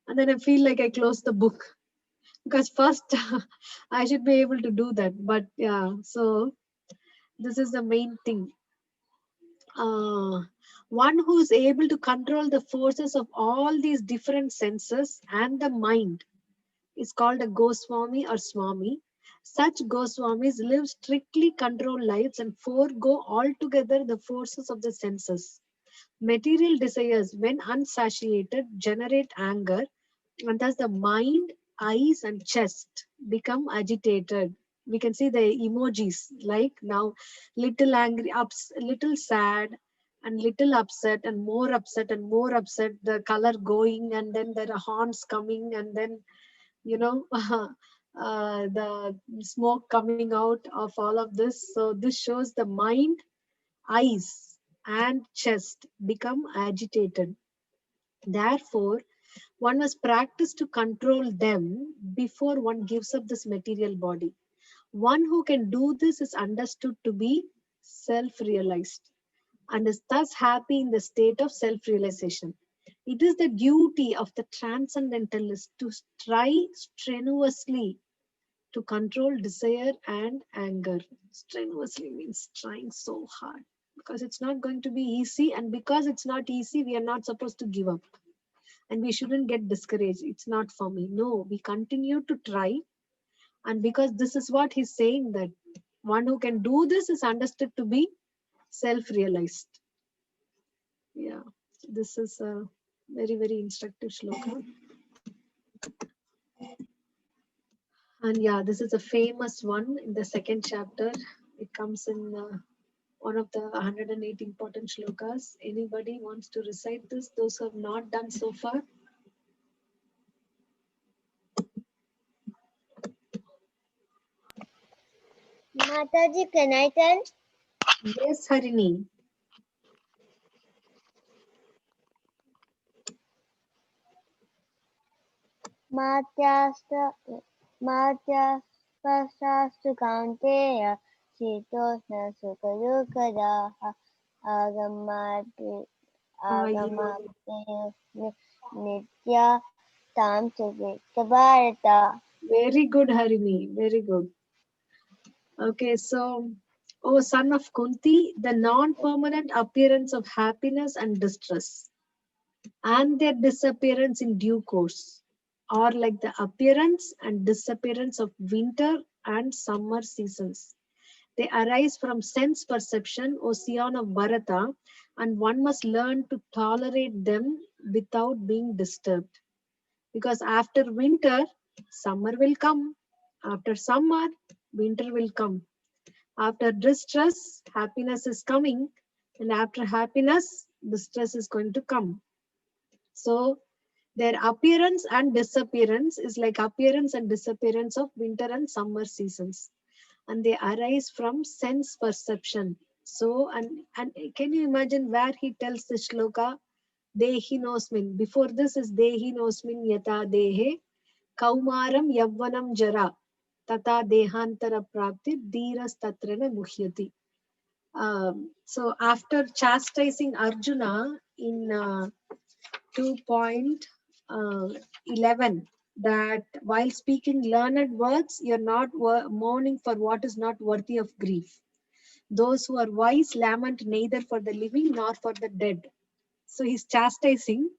and then I feel like I close the book. Because first I should be able to do that. But yeah, so this is the main thing. One who's able to control the forces of all these different senses and the mind is called a Goswami or Swami. Such Goswamis live strictly controlled lives and forego altogether the forces of the senses. Material desires, when unsatiated, generate anger, and thus the mind, eyes, and chest become agitated. We can see the emojis like now little angry, little sad, and little upset, and more upset, and more upset. The color going, and then there are horns coming, and then the smoke coming out of all of this. So this shows the mind, eyes, and chest become agitated. Therefore, one must practice to control them before one gives up this material body. One who can do this is understood to be self-realized and is thus happy in the state of self-realization. It is the duty of the transcendentalist to try strenuously to control desire and anger. Strenuously means trying so hard, because it's not going to be easy, and because it's not easy, we are not supposed to give up. And we shouldn't get discouraged. It's not for me. No, we continue to try. And because this is what he's saying, that one who can do this is understood to be self-realized. Yeah, this is a very, very instructive shloka. And yeah, this is a famous one in the second chapter. It comes in one of the 108 important shlokas. Anybody wants to recite this? Those who have not done so far? Mataji, can I tell? Yes, Harini. Matyastastu kaunteya shitosna sukadukadaha agamapi nitya tam sugita bharata. Very good, Harini. Very good. Okay, so O son of Kunti, the non-permanent appearance of happiness and distress, and their disappearance in due course, or like the appearance and disappearance of winter and summer seasons. They arise from sense perception, O Scion of Bharata, and one must learn to tolerate them without being disturbed. Because after winter, summer will come. After summer, winter will come. After distress, happiness is coming. And after happiness, distress is going to come. So their appearance and disappearance is like appearance and disappearance of winter and summer seasons. And they arise from sense perception. So, and can you imagine where he tells the shloka? Dehinosmin. Before this is Dehinosmin yata dehe kaumaram yavvanam jara tata dehantara prapti dhiras tatrana muhyati. So after chastising Arjuna in 2.11, that while speaking learned words, you're not mourning for what is not worthy of grief. Those who are wise lament neither for the living nor for the dead. So he's chastising.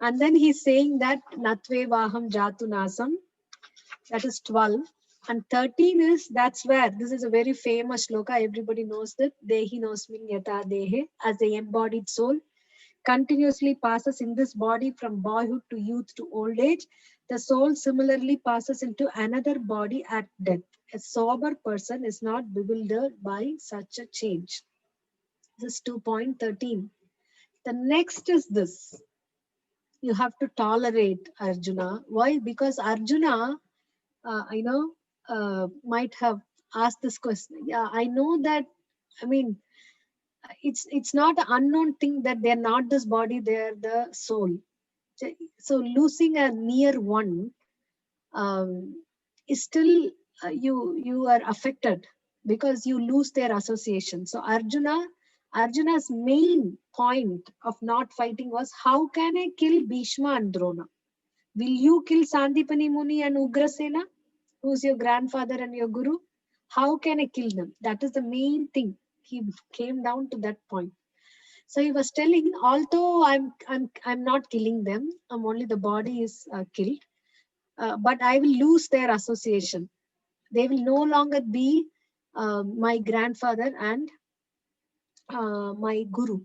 And then he's saying that Natve Vaham Jatu Nasam, that is 12. And 13 is, that's where, this is a very famous shloka, everybody knows that, Dehi Nosmin Yata Dehe, as the embodied soul continuously passes in this body from boyhood to youth to old age, the soul similarly passes into another body at death. A sober person is not bewildered by such a change. This is 2.13. The next is this. You have to tolerate Arjuna. Why? Because Arjuna, might have asked this question. Yeah, I know that, I mean, it's not an unknown thing that they're not this body, they're the soul. So losing a near one is still, you are affected because you lose their association. So Arjuna's main point of not fighting was, how can I kill Bhishma and Drona? Will you kill Sandipani Muni and Ugrasena, who's your grandfather and your guru? How can I kill them? That is the main thing. He came down to that point. So he was telling, although I'm not killing them, I'm only the body is killed, but I will lose their association. They will no longer be my grandfather and my guru.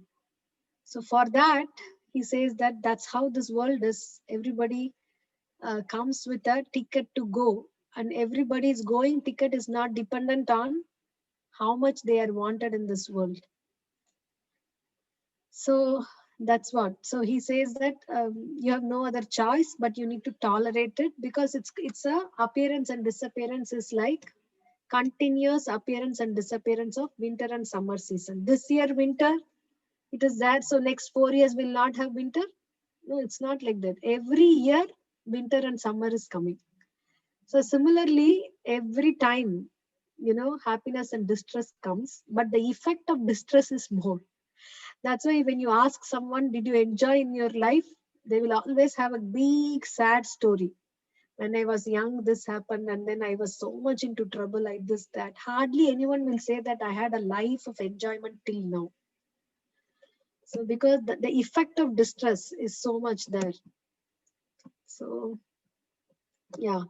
So for that, he says that that's how this world is. Everybody comes with a ticket to go, and everybody's going ticket is not dependent on how much they are wanted in this world. So that's what. So he says that you have no other choice, but you need to tolerate it, because it's a appearance and disappearance is like continuous appearance and disappearance of winter and summer season. This year winter, it is that. So next 4 years will not have winter. No, it's not like that. Every year winter and summer is coming. So similarly, every time, happiness and distress comes, but the effect of distress is more. That's why when you ask someone, did you enjoy in your life? They will always have a big sad story. When I was young, this happened, and then I was so much into trouble like this, that. Hardly anyone will say that I had a life of enjoyment till now. So because the effect of distress is so much there. So, yeah.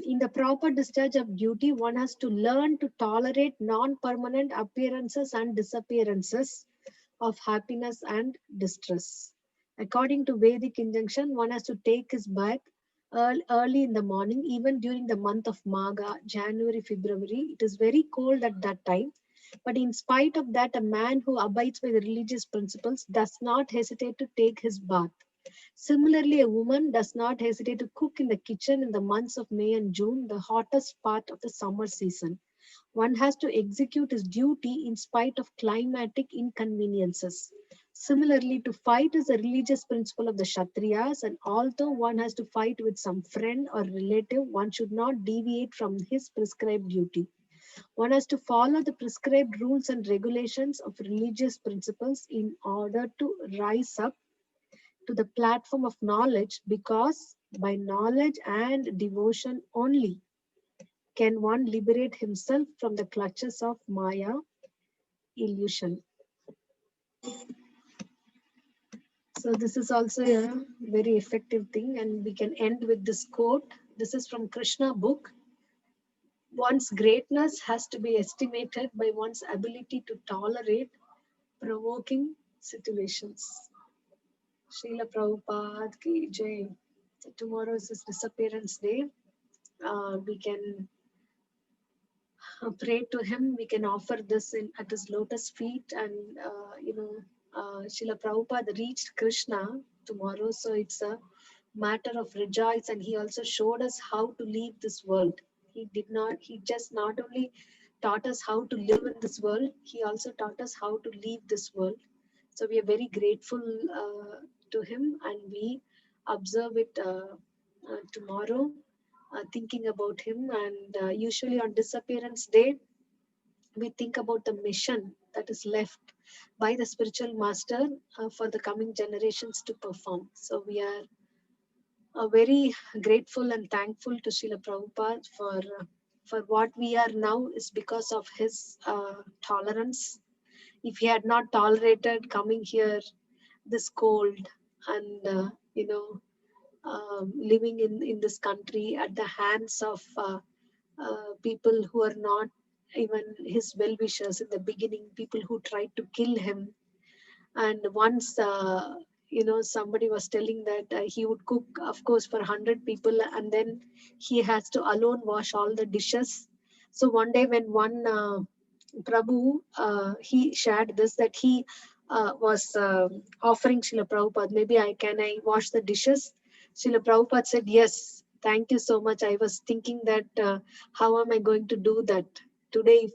In the proper discharge of duty, one has to learn to tolerate non-permanent appearances and disappearances of happiness and distress. According to Vedic injunction, one has to take his bath early in the morning, even during the month of Magha, January, February. It is very cold at that time. But in spite of that, a man who abides by the religious principles does not hesitate to take his bath. Similarly, a woman does not hesitate to cook in the kitchen in the months of May and June, the hottest part of the summer season. One has to execute his duty in spite of climatic inconveniences. Similarly, to fight is a religious principle of the Kshatriyas, and although one has to fight with some friend or relative, one should not deviate from his prescribed duty. One has to follow the prescribed rules and regulations of religious principles in order to rise up to the platform of knowledge, because by knowledge and devotion only can one liberate himself from the clutches of Maya illusion? So this is also a very effective thing, and we can end with this quote. This is from Krishna book. One's greatness has to be estimated by one's ability to tolerate provoking situations. Srila Prabhupada ki jai. So tomorrow is his disappearance day. We can pray to him. We can offer this at his lotus feet, and Srila Prabhupada reached Krishna tomorrow, so it's a matter of rejoice. And he also showed us how to leave this world. He just not only taught us how to live in this world, he also taught us how to leave this world. So we are very grateful to him, and we observe it tomorrow, thinking about him. And usually on disappearance day, we think about the mission that is left by the spiritual master for the coming generations to perform. So we are very grateful and thankful to Srila Prabhupada for what we are now is because of his tolerance. If he had not tolerated coming here this cold and living in this country at the hands of people who are not even his well-wishers in the beginning, people who tried to kill him. And once somebody was telling that he would cook, of course, for 100 people, and then he has to alone wash all the dishes. So one day when one Prabhu, he shared this, that he was offering Srila Prabhupada, maybe I wash the dishes? Srila Prabhupada said, yes, thank you so much. I was thinking that how am I going to do that? Today,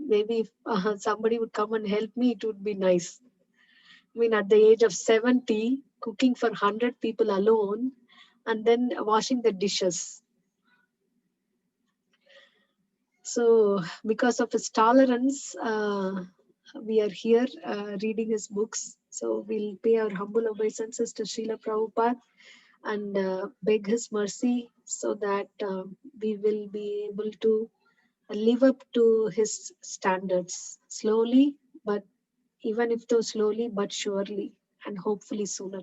maybe if somebody would come and help me, it would be nice. I mean, at the age of 70, cooking for 100 people alone, and then washing the dishes. So because of his tolerance, we are here reading his books. So we'll pay our humble obeisances to Srila Prabhupada and beg his mercy so that we will be able to live up to his standards slowly, but even if though slowly, but surely, and hopefully sooner.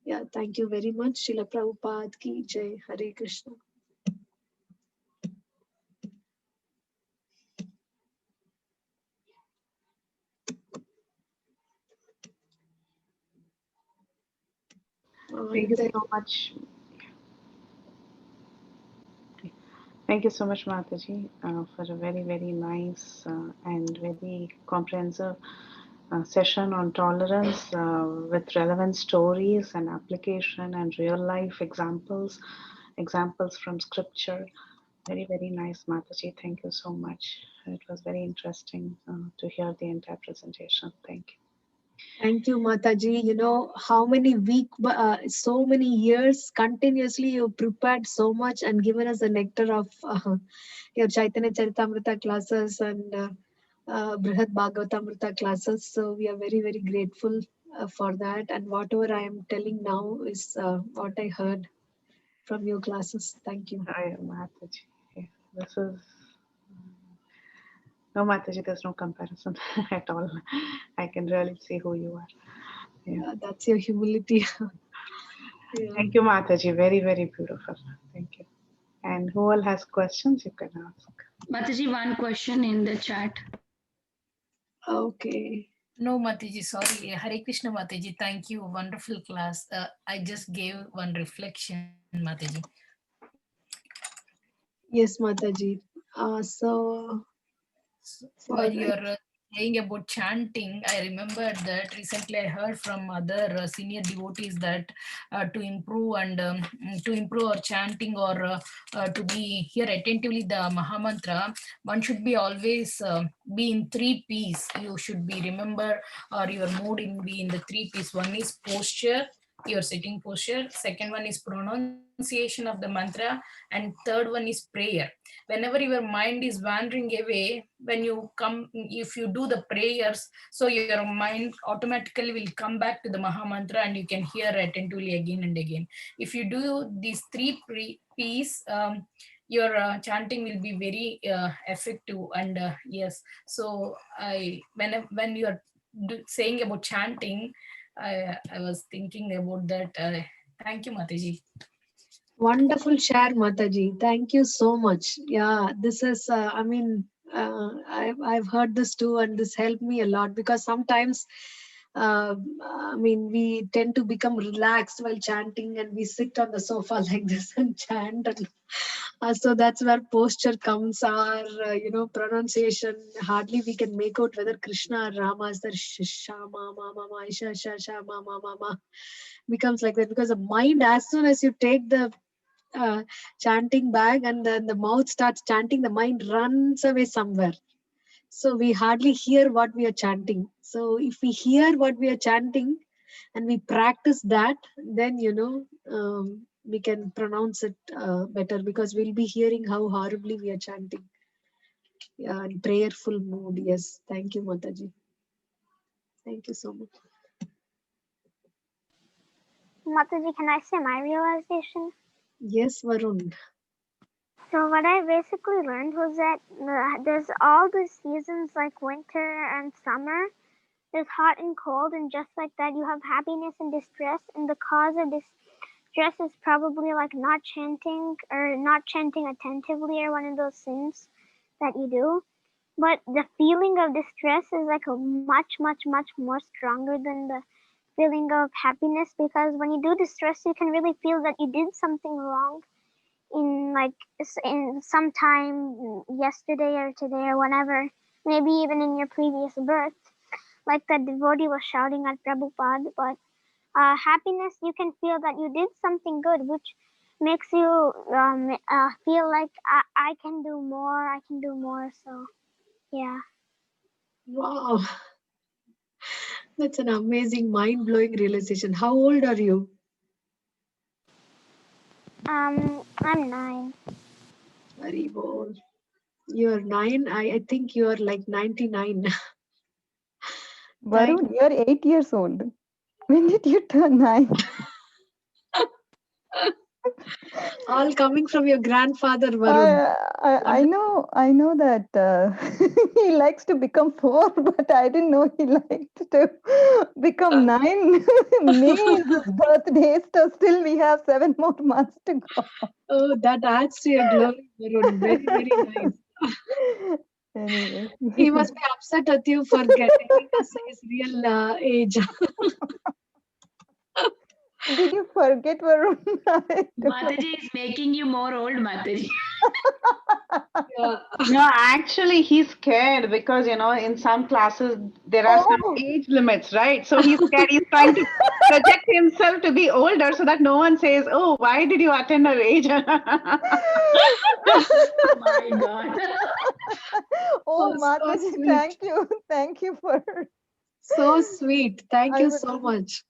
Yeah, thank you very much. Srila Prabhupada ki jai. Hare Krishna. Thank you so much. Thank you so much, Mataji, for a very, very nice and very comprehensive session on tolerance with relevant stories and application and real life examples from scripture. Very, very nice, Mataji. Thank you so much. It was very interesting to hear the entire presentation. Thank you. Thank you, Mataji. You know how many so many years continuously you prepared so much and given us the nectar of your Chaitanya Charitamrita classes and Brihad Bhagavatamrita classes. So we are very, very grateful for that. And whatever I am telling now is what I heard from your classes. Thank you. Hi, Mataji. Yeah, this is no, Mataji, there's no comparison at all. I can really see who you are. Yeah, that's your humility. Yeah. Thank you, Mataji. Very, very beautiful. Thank you. And who all has questions, you can ask. Mataji, one question in the chat. Okay. No, Mataji, sorry. Hare Krishna, Mataji. Thank you. Wonderful class. I just gave one reflection, Mataji. Yes, Mataji. So for your saying about chanting, I remember that recently I heard from other senior devotees that to improve our chanting or to be here attentively the Mahamantra, one should be always be in 3 P's. You should be remember or your mood be in the 3 P's. One is posture, your sitting posture. Second one is pronunciation of the mantra, and third one is prayer. Whenever your mind is wandering away, when you come, if you do the prayers, so your mind automatically will come back to the Mahamantra and you can hear attentively again and again. If you do these 3 P's, your chanting will be very effective. And yes, so when you are saying about chanting, I was thinking about that. Thank you, Mataji. Wonderful share, Mataji. Thank you so much. Yeah, this is, I've heard this too, and this helped me a lot because sometimes, we tend to become relaxed while chanting and we sit on the sofa like this and chant. And so that's where posture comes, our, pronunciation. Hardly we can make out whether Krishna or Rama is there. Shama, mama, sha, sha, sha, mama, mama. Becomes like that because the mind, as soon as you take the chanting bag and then the mouth starts chanting, the mind runs away somewhere. So we hardly hear what we are chanting. So if we hear what we are chanting and we practice that, then we can pronounce it better because we'll be hearing how horribly we are chanting. Yeah, in prayerful mood. Yes, thank you, Mataji. Thank you so much. Mataji, can I say my realization? Yes, Varun. So what I basically learned was that there's all the seasons like winter and summer. There's hot and cold, and just like that, you have happiness and distress. And the cause of distress is probably like not chanting or not chanting attentively, or one of those sins that you do. But the feeling of distress is like a much, much, much more stronger than the feeling of happiness, because when you do distress, you can really feel that you did something wrong in some time yesterday or today or whenever, maybe even in your previous birth, like that devotee was shouting at Prabhupada. But happiness, you can feel that you did something good, which makes you feel like I can do more, so yeah. Wow. That's an amazing, mind-blowing realization. How old are you? I'm 9. Very old. You're 9. I think you're like 99. Varun, you're 8 years old. When did you turn 9? All coming from your grandfather, Varun. I know that he likes to become 4, but I didn't know he liked to become 9. May is his birthday, so still we have 7 more months to go. Oh, that adds to your glory, Varun. Very, very nice. Anyway. He must be upset at you for telling us his real age. Did you forget, Varun? Mataji is making you more old, Mataji. Yeah. No, actually, he's scared because, in some classes, there are some age limits, right? So he's scared. He's trying to project himself to be older so that no one says, oh, why did you attend our age? My God. Oh, Oh, so Mataji, sweet. thank you. Thank you for... So sweet. Thank you so much.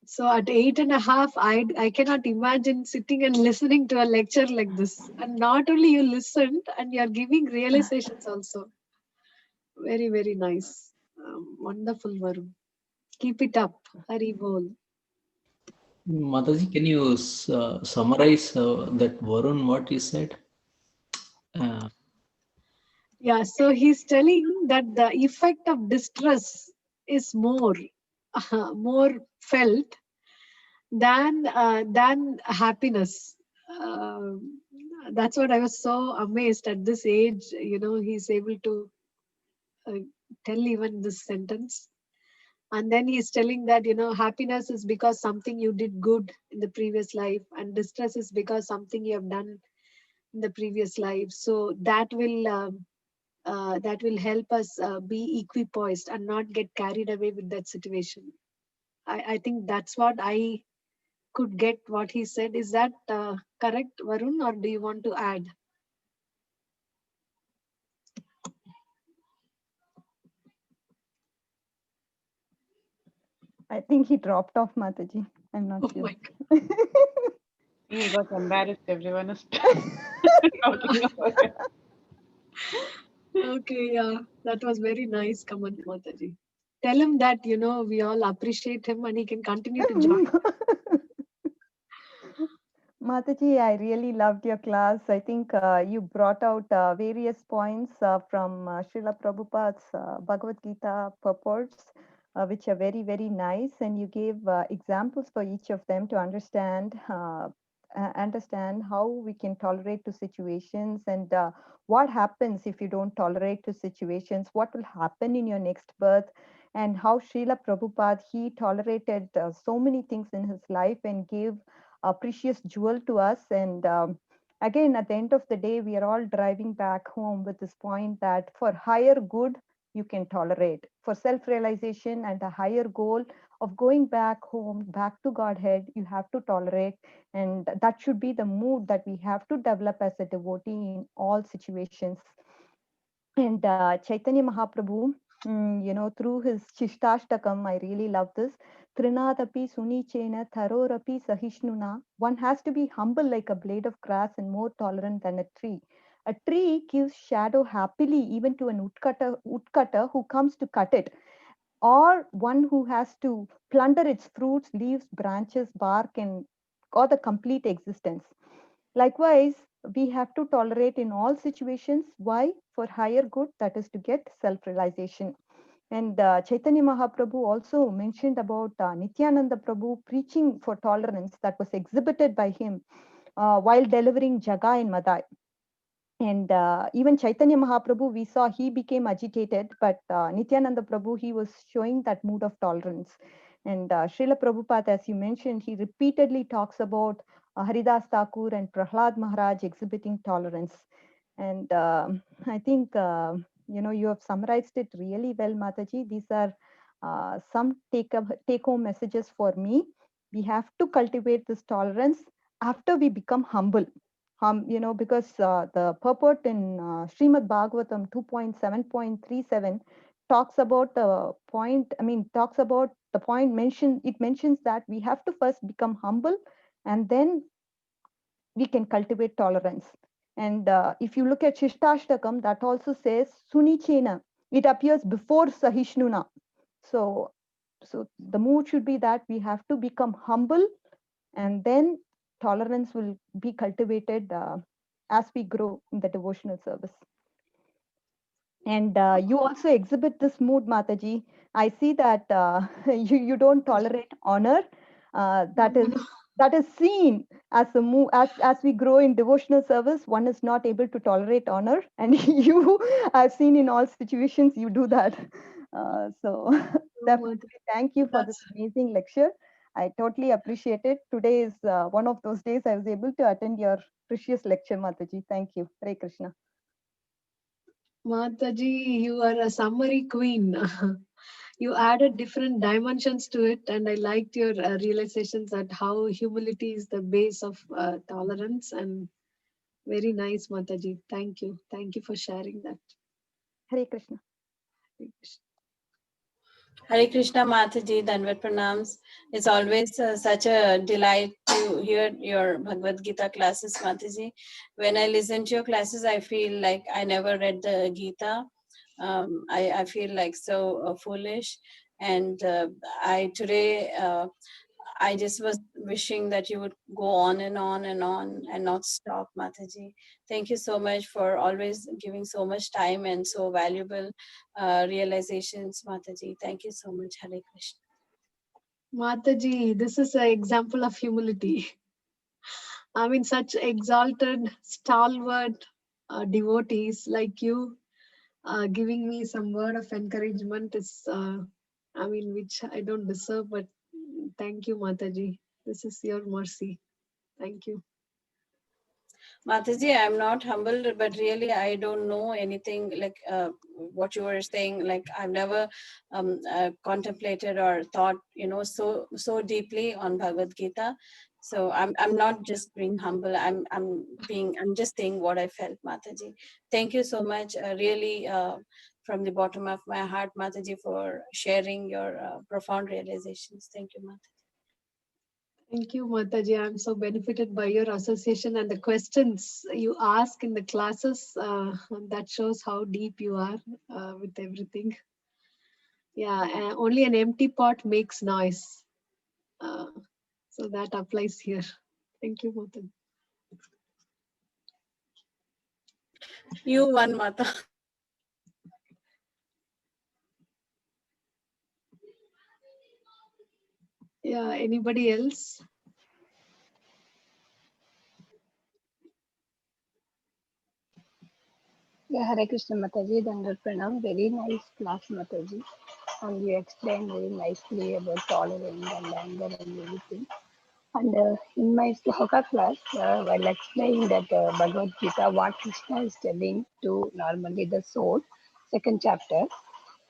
So at 8.5, I cannot imagine sitting and listening to a lecture like this. And not only you listened, and you're giving realizations also. Very, very nice. Wonderful, Varun. Keep it up. Hari bol. Mataji, can you summarize that Varun, what he said? Yeah, so he's telling that the effect of distress is more felt than happiness. That's what I was so amazed at this age. He's able to tell even this sentence. And then he's telling that, happiness is because something you did good in the previous life, and distress is because something you have done in the previous life. So that will help us be equipoised and not get carried away with that situation. I think that's what I could get what he said. Is that correct, Varun, or do you want to add? I think he dropped off, Mataji. I'm not sure. My God. He got embarrassed. Everyone is talking about it. Okay, yeah, that was very nice comment, Mataji. Tell him that, you know, we all appreciate him and he can continue to join. Mataji, I really loved your class. I think you brought out various points from Srila Prabhupada's Bhagavad Gita purports, which are very, very nice. And you gave examples for each of them to understand how we can tolerate to situations and what happens if you don't tolerate to situations, what will happen in your next birth, and how Srila Prabhupada, he tolerated so many things in his life and gave a precious jewel to us. And again, at the end of the day, we are all driving back home with this point that for higher good, you can tolerate. For self-realization and a higher goal of going back home, back to Godhead, you have to tolerate. And that should be the mood that we have to develop as a devotee in all situations. And Chaitanya Mahaprabhu, through his Chishtastakam, I really love this. Trinadapi Sunichena Tharorapi Sahishnuna. One has to be humble like a blade of grass and more tolerant than a tree. A tree gives shadow happily even to an woodcutter who comes to cut it, or one who has to plunder its fruits, leaves, branches, bark, and or the complete existence. Likewise, we have to tolerate in all situations. Why? For higher good, that is to get self-realization. And Chaitanya Mahaprabhu also mentioned about Nityananda Prabhu preaching for tolerance that was exhibited by him while delivering Jaga in Madai. And even Chaitanya Mahaprabhu, we saw he became agitated, but Nityananda Prabhu, he was showing that mood of tolerance. And Srila Prabhupada, as you mentioned, he repeatedly talks about Haridas Thakur and Prahlad Maharaj exhibiting tolerance. And I think, you have summarized it really well, Mataji. These are some take-home messages for me. We have to cultivate this tolerance after we become humble. Because the purport in Srimad Bhagavatam 2.7.37 talks about the point, it mentions that we have to first become humble and then we can cultivate tolerance. And if you look at Shishtashtakam, that also says Sunichena. It appears before Sahishnuna. So the mood should be that we have to become humble and then tolerance will be cultivated as we grow in the devotional service. And you also exhibit this mood, Mataji. I see that you don't tolerate honor. That is seen as a move as we grow in devotional service. One is not able to tolerate honor, and you, I've seen in all situations you do that. So definitely, thank you for this amazing lecture. I totally appreciate it. Today is one of those days I was able to attend your precious lecture, Mataji. Thank you. Hare Krishna. Mataji, you are a summary queen. You added different dimensions to it, and I liked your realizations that how humility is the base of tolerance. And very nice, Mataji. Thank you. Thank you for sharing that. Hare Krishna. Hare Krishna. Hare Krishna, Mataji, Danvat Pranams. It's always such a delight to hear your Bhagavad Gita classes, Mataji. When I listen to your classes, I feel like I never read the Gita. I feel like so foolish. And today, I just was wishing that you would go on and on and on and not stop, Mataji. Thank you so much for always giving so much time and so valuable realizations, Mataji. Thank you so much. Hare Krishna. Mataji, this is an example of humility. I mean, such exalted, stalwart devotees like you giving me some word of encouragement is, which I don't deserve, but thank you, Mataji. This is your mercy. Thank you. Mataji, I'm not humbled, but really I don't know anything like what you were saying. Like I've never contemplated or thought, so deeply on Bhagavad Gita. So I'm not just being humble. I'm just saying what I felt, Mataji. Thank you so much, really, from the bottom of my heart, Mataji, for sharing your profound realizations. Thank you, Mataji. Thank you, Mataji. I'm so benefited by your association and the questions you ask in the classes. That shows how deep you are with everything. Yeah, only an empty pot makes noise. So that applies here. Thank you, Mataji. You won, Mata. Yeah, anybody else? Yeah, Hare Krishna Mataji, Dandat Pranam. Very nice class, Mataji. And you explained very nicely about tolerance and anger and everything. And in my Sloka class, while explaining that Bhagavad Gita, what Krishna is telling to normally the soul, second chapter.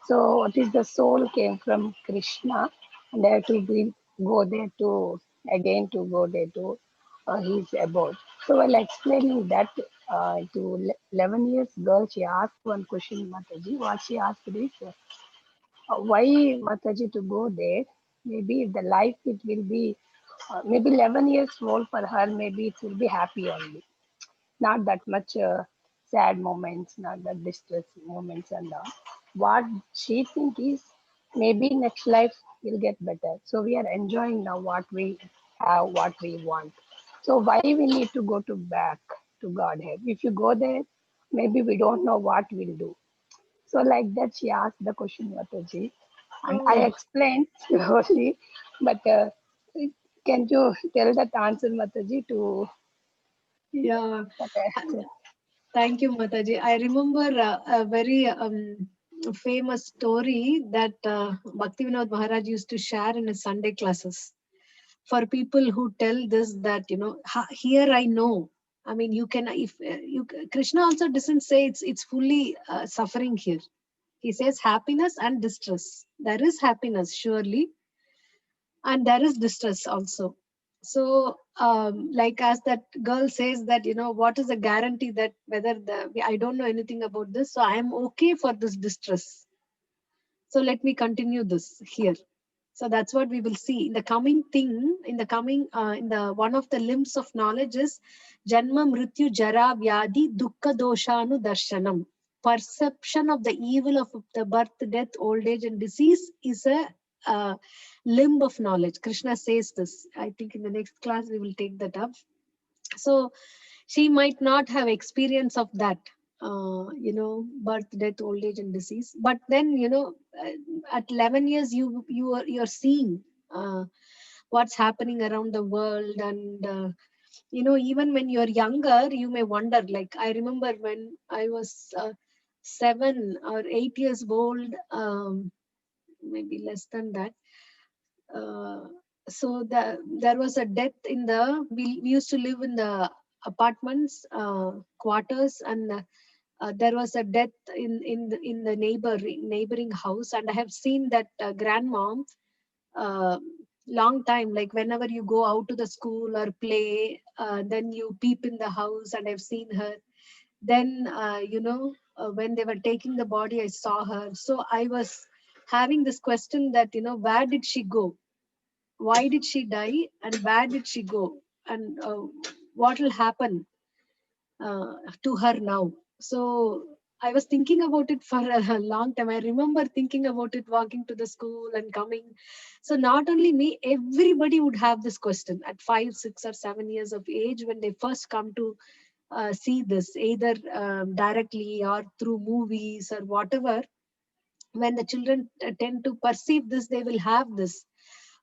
So, what is the soul came from Krishna, and they have to go there to again to go there to his abode. So, while explaining that to 11 years girl, she asked one question, Mataji. What she asked is, why Mataji to go there? Maybe the life it will be maybe 11 years old for her. Maybe it will be happy only, not that much sad moments, not that distress moments and all. What she think is maybe next life will get better. So we are enjoying now what we have, what we want. So why we need to go to back to Godhead? If you go there, maybe we don't know what we'll do. So like that, she asked the question, Mataji, and I explained slowly. But can you tell that answer, Mataji, to Yeah. that answer? Thank you, Mataji. I remember a very famous story that Bhaktivinoda Maharaj used to share in his Sunday classes. For people who tell this, that here I know. I mean, you can, if you, Krishna also doesn't say it's fully suffering here. He says happiness and distress. There is happiness surely, and there is distress also. So like as that girl says that what is the guarantee that whether I don't know anything about this, so I am okay for this distress, so let me continue this here. So that's what we will see in the coming thing, in the coming in the one of the limbs of knowledge is janma mrityu jara vyadi dukkha doshanu darshanam. Perception of the evil of the birth, death, old age and disease is a limb of knowledge. Krishna says this. I think in the next class we will take that up. So she might not have experience of that, birth, death, old age and disease, but then at 11 years you're seeing what's happening around the world. And even when you're younger you may wonder, like I remember when I was 7 or 8 years old, maybe less than that. So there was a death in we used to live in the apartments quarters, and there was a death in the neighboring house, and I have seen that grandmom long time, like whenever you go out to the school or play, then you peep in the house, and I've seen her. Then when they were taking the body, I saw her. So I was having this question that where did she go, why did she die, and where did she go, and what will happen to her now. So I was thinking about it for a long time. I remember thinking about it, walking to the school and coming. So not only me, everybody would have this question at 5, 6 or 7 years of age when they first come to see this, either directly or through movies or whatever. When the children tend to perceive this, they will have this.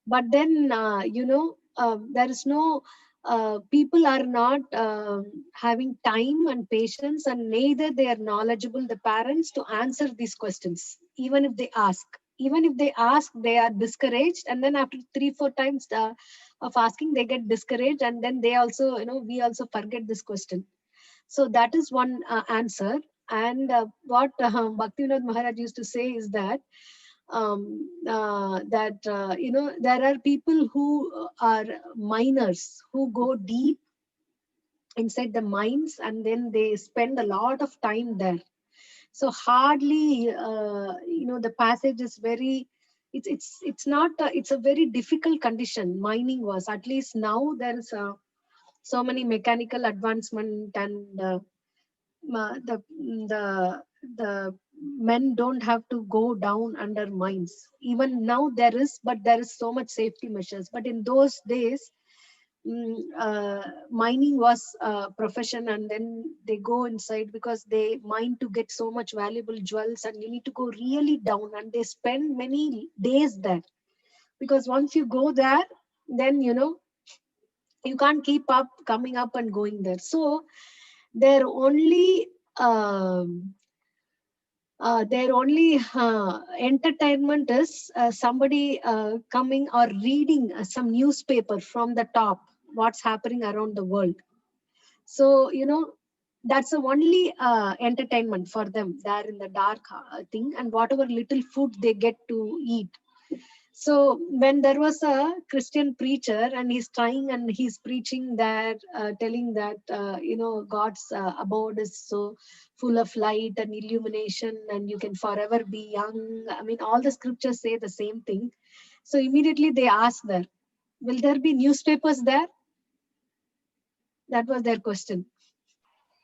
But then there is no people are not having time and patience, and neither they are knowledgeable, the parents, to answer these questions. Even if they ask, they are discouraged, and then after 3-4 times of asking, they get discouraged, and then they also we also forget this question. So that is one answer. And what Bhaktivinoda Maharaj used to say is that there are people who are miners who go deep inside the mines, and then they spend a lot of time there. So hardly the passage is very, it's not it's a very difficult condition. Mining was, at least now there is so many mechanical advancement, and the men don't have to go down under mines. Even now there is, but there is so much safety measures. But in those days, mining was a profession, and then they go inside because they mine to get so much valuable jewels, and you need to go really down, and they spend many days there, because once you go there, then you can't keep up coming up and going there. So their only entertainment is somebody coming or reading some newspaper from the top, what's happening around the world. So that's the only entertainment for them there in the dark thing, and whatever little food they get to eat. So when there was a Christian preacher and he's trying and he's preaching that, telling that, God's abode is so full of light and illumination and you can forever be young. I mean, all the scriptures say the same thing. So immediately they asked there, will there be newspapers there? That was their question.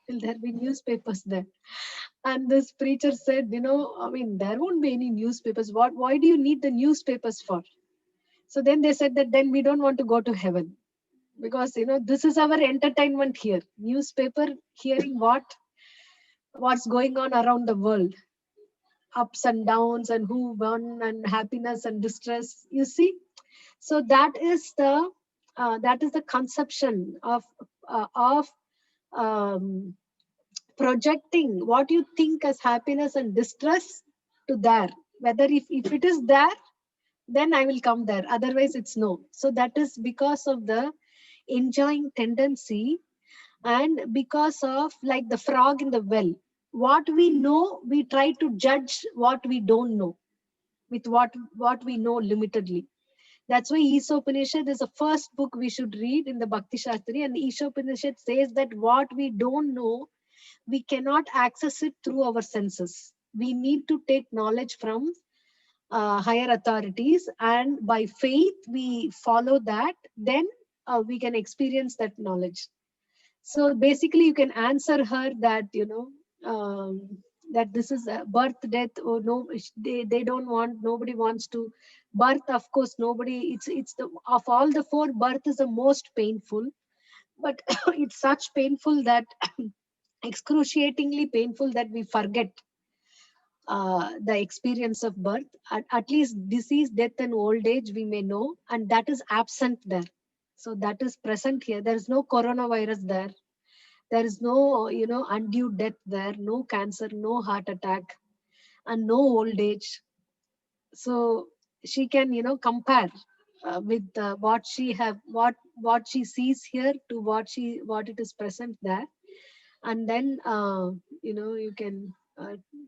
Will there be newspapers there? And this preacher said, I mean, there won't be any newspapers. Why do you need the newspapers for? So then they said that then we don't want to go to heaven, because this is our entertainment here. Newspaper, hearing what's going on around the world, ups and downs and who won and happiness and distress. You see, so that is the conception of projecting what you think as happiness and distress to there. Whether if it is there, then I will come there. Otherwise, it's no. So that is because of the enjoying tendency, and because of like the frog in the well. What we know, we try to judge what we don't know with what we know limitedly. That's why Ishopanishad is the first book we should read in the Bhakti Shastri. And Ishopanishad says that what we don't know, we cannot access it through our senses. We need to take knowledge from higher authorities, and by faith we follow that, then we can experience that knowledge. So basically you can answer her that that this is a birth, death, or no, they don't want, nobody wants to birth. Of course nobody, it's the of all the four, birth is the most painful, but it's such painful that excruciatingly painful that we forget the experience of birth. At least disease, death and old age we may know, and that is absent there. So that is present here. There is no coronavirus there. There is no undue death there, no cancer, no heart attack, and no old age. So she can compare with what she sees here to what it is present there. And then you can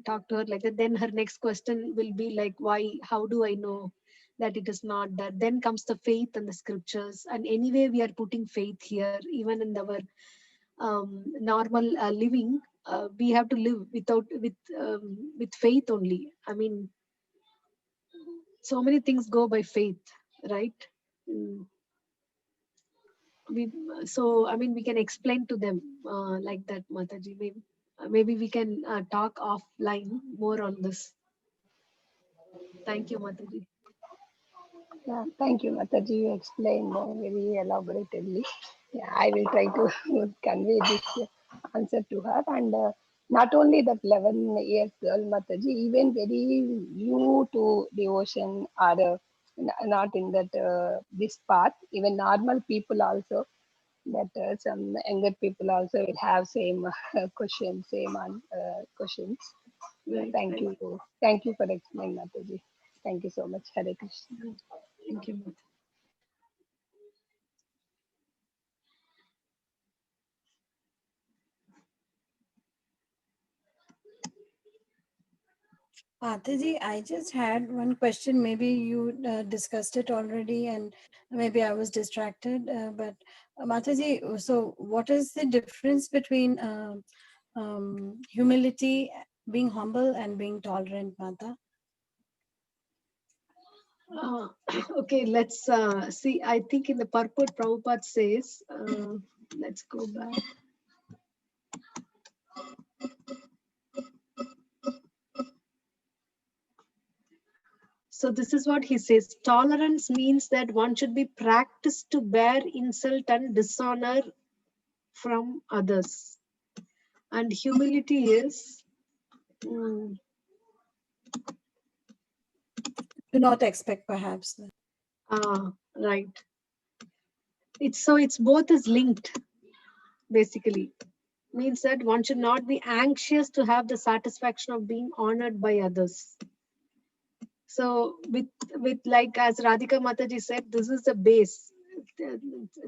talk to her like that. Then her next question will be like, why, how do I know that it is not that? Then comes the faith and the scriptures, and anyway we are putting faith here. Even in our normal living, we have to live with faith only. I mean, so many things go by faith, right? We can explain to them like that, Mataji. Maybe we can talk offline more on this. Thank you, Mataji. Yeah, thank you, Mataji. You explained very elaborately. Yeah, I will try to convey this answer to her. And not only that 11 years girl, Mataji, even very new to devotion or not in that this path, even normal people also, that some younger people also will have same questions, questions. Right, Thank right. you. Thank you for explaining, Mataji. Thank you so much. Hare Krishna. Thank you, Mataji. Mataji, I just had one question. Maybe you discussed it already, and maybe I was distracted. But Mataji, so what is the difference between humility, being humble, and being tolerant, Mata? Okay, let's see. I think in the purport, Prabhupada says, let's go back. So this is what he says. Tolerance means that one should be practiced to bear insult and dishonor from others. And humility is Do not expect, perhaps. right. It's both is linked, basically. Means that one should not be anxious to have the satisfaction of being honored by others. So with like as Radhika Mataji said, this is the base.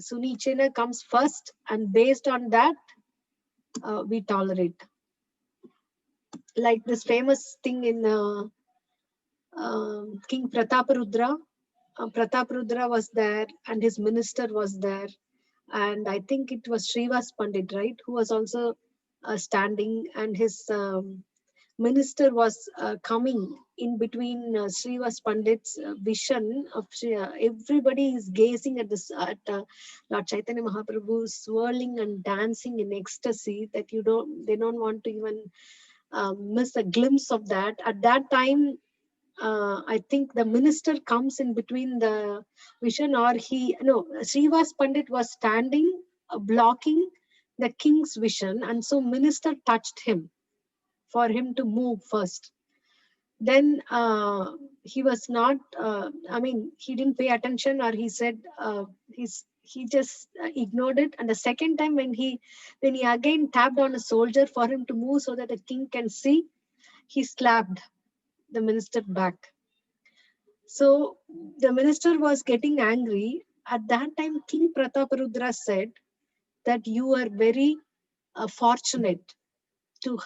Sunichena comes first, and based on that, we tolerate. Like this famous thing in King Prataparudra. Prataparudra was there, and his minister was there. And I think it was Srivas Pandit, right, who was also standing, and his minister was coming in between Srivas Pandit's vision of everybody is gazing at this at Lord Chaitanya Mahaprabhu swirling and dancing in ecstasy that they don't want to even miss a glimpse of that. At that time, I think the minister comes in between the vision, or Srivas Pandit was standing blocking the king's vision, and so minister touched him for him to move first. Then he was not, he didn't pay attention, or he said he just ignored it. And the second time when he again tapped on a soldier for him to move so that the king can see, he slapped the minister back. So the minister was getting angry. At that time, King Prataparudra said that you are very fortunate to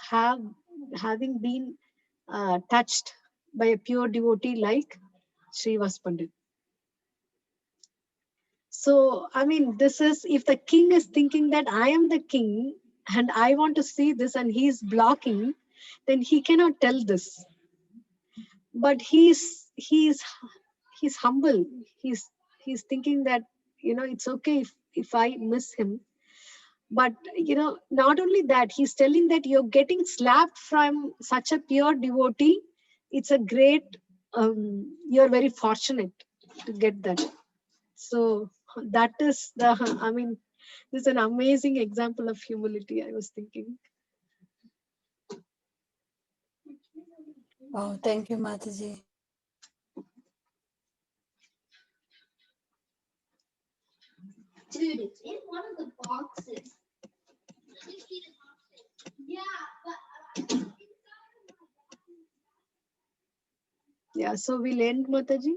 having been touched by a pure devotee like Srivas Pandit. So, this is, if the king is thinking that I am the king and I want to see this and he is blocking, then he cannot tell this. But he's humble. He's thinking that, it's okay if I miss him. But, not only that, he's telling that you're getting slapped from such a pure devotee. It's a great, you're very fortunate to get that. So that is this is an amazing example of humility, I was thinking. Oh, thank you, Mataji. Dude, it's in one of the boxes. Yeah, but yeah, so we'll end, Mataji.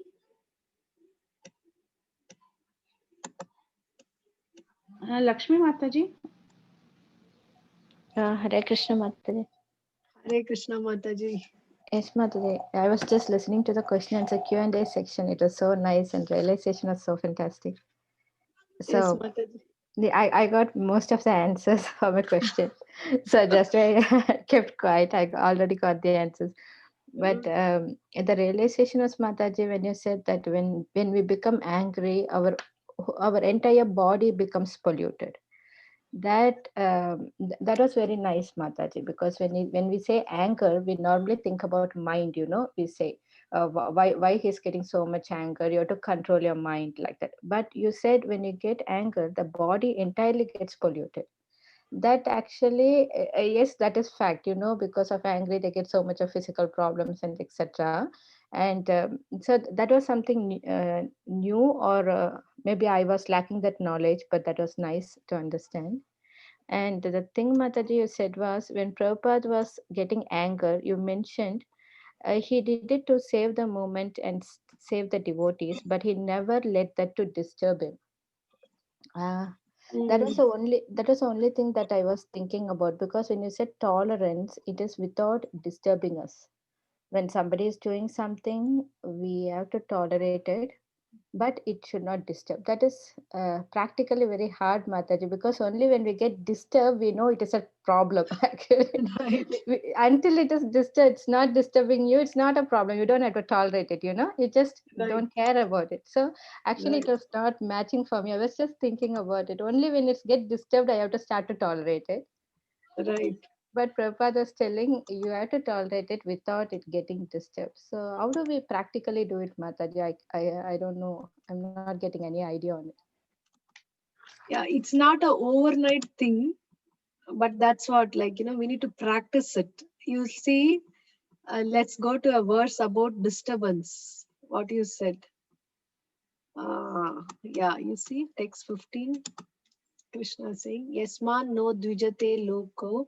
Lakshmi Mataji. Hare Krishna Mataji. Hare Krishna Mataji. Yes, Mataji. I was just listening to the question and answer Q&A section. It was so nice and realization was so fantastic. So Yes, Mataji. I got most of the answers for my question. So just I kept quiet. I already got the answers. But the realization was, Mataji, when you said that when we become angry, our entire body becomes polluted. That was very nice, Mataji, because when we say anger, we normally think about mind. We say why he's getting so much anger. You have to control your mind like that. But you said when you get anger, the body entirely gets polluted. That actually, yes, that is fact. Because of anger, they get so much of physical problems and etc. And so that was something new, or maybe I was lacking that knowledge, but that was nice to understand. And the thing, Mataji, you said was when Prabhupada was getting anger, you mentioned he did it to save the moment and save the devotees, but he never let that to disturb him. That was the only thing that I was thinking about, because when you said tolerance, it is without disturbing us. When somebody is doing something, we have to tolerate it, but it should not disturb. That is practically very hard, Mataji, because only when we get disturbed, we know it is a problem. Right. Until it is disturbed, it's not disturbing you, it's not a problem. You don't have to tolerate it, you just don't care about it. So actually it was not matching for me. I was just thinking about it. Only when it gets disturbed, I have to start to tolerate it. Right. But Prabhupada was telling you have to tolerate it without it getting disturbed. So how do we practically do it, Mataji? I don't know. I'm not getting any idea on it. Yeah, it's not a overnight thing, but that's what, like, we need to practice it. You see, let's go to a verse about disturbance. What you said. Yeah, you see, text 15. Krishna saying, Yasman no dvijate loko,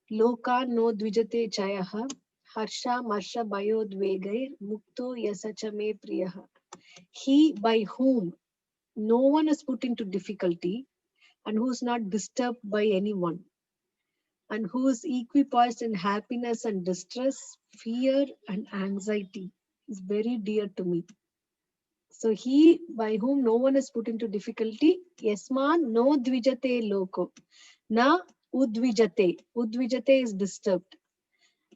loka no dvijate chayaha, harsha marsha bayodvegair, mukto yasachame priyaha. He by whom no one is put into difficulty and who is not disturbed by anyone, and who is equipoised in happiness and distress, fear and anxiety, is very dear to me. So he by whom no one is put into difficulty, Yasman no dvijate loko. Na udvijate. Udvijate is disturbed.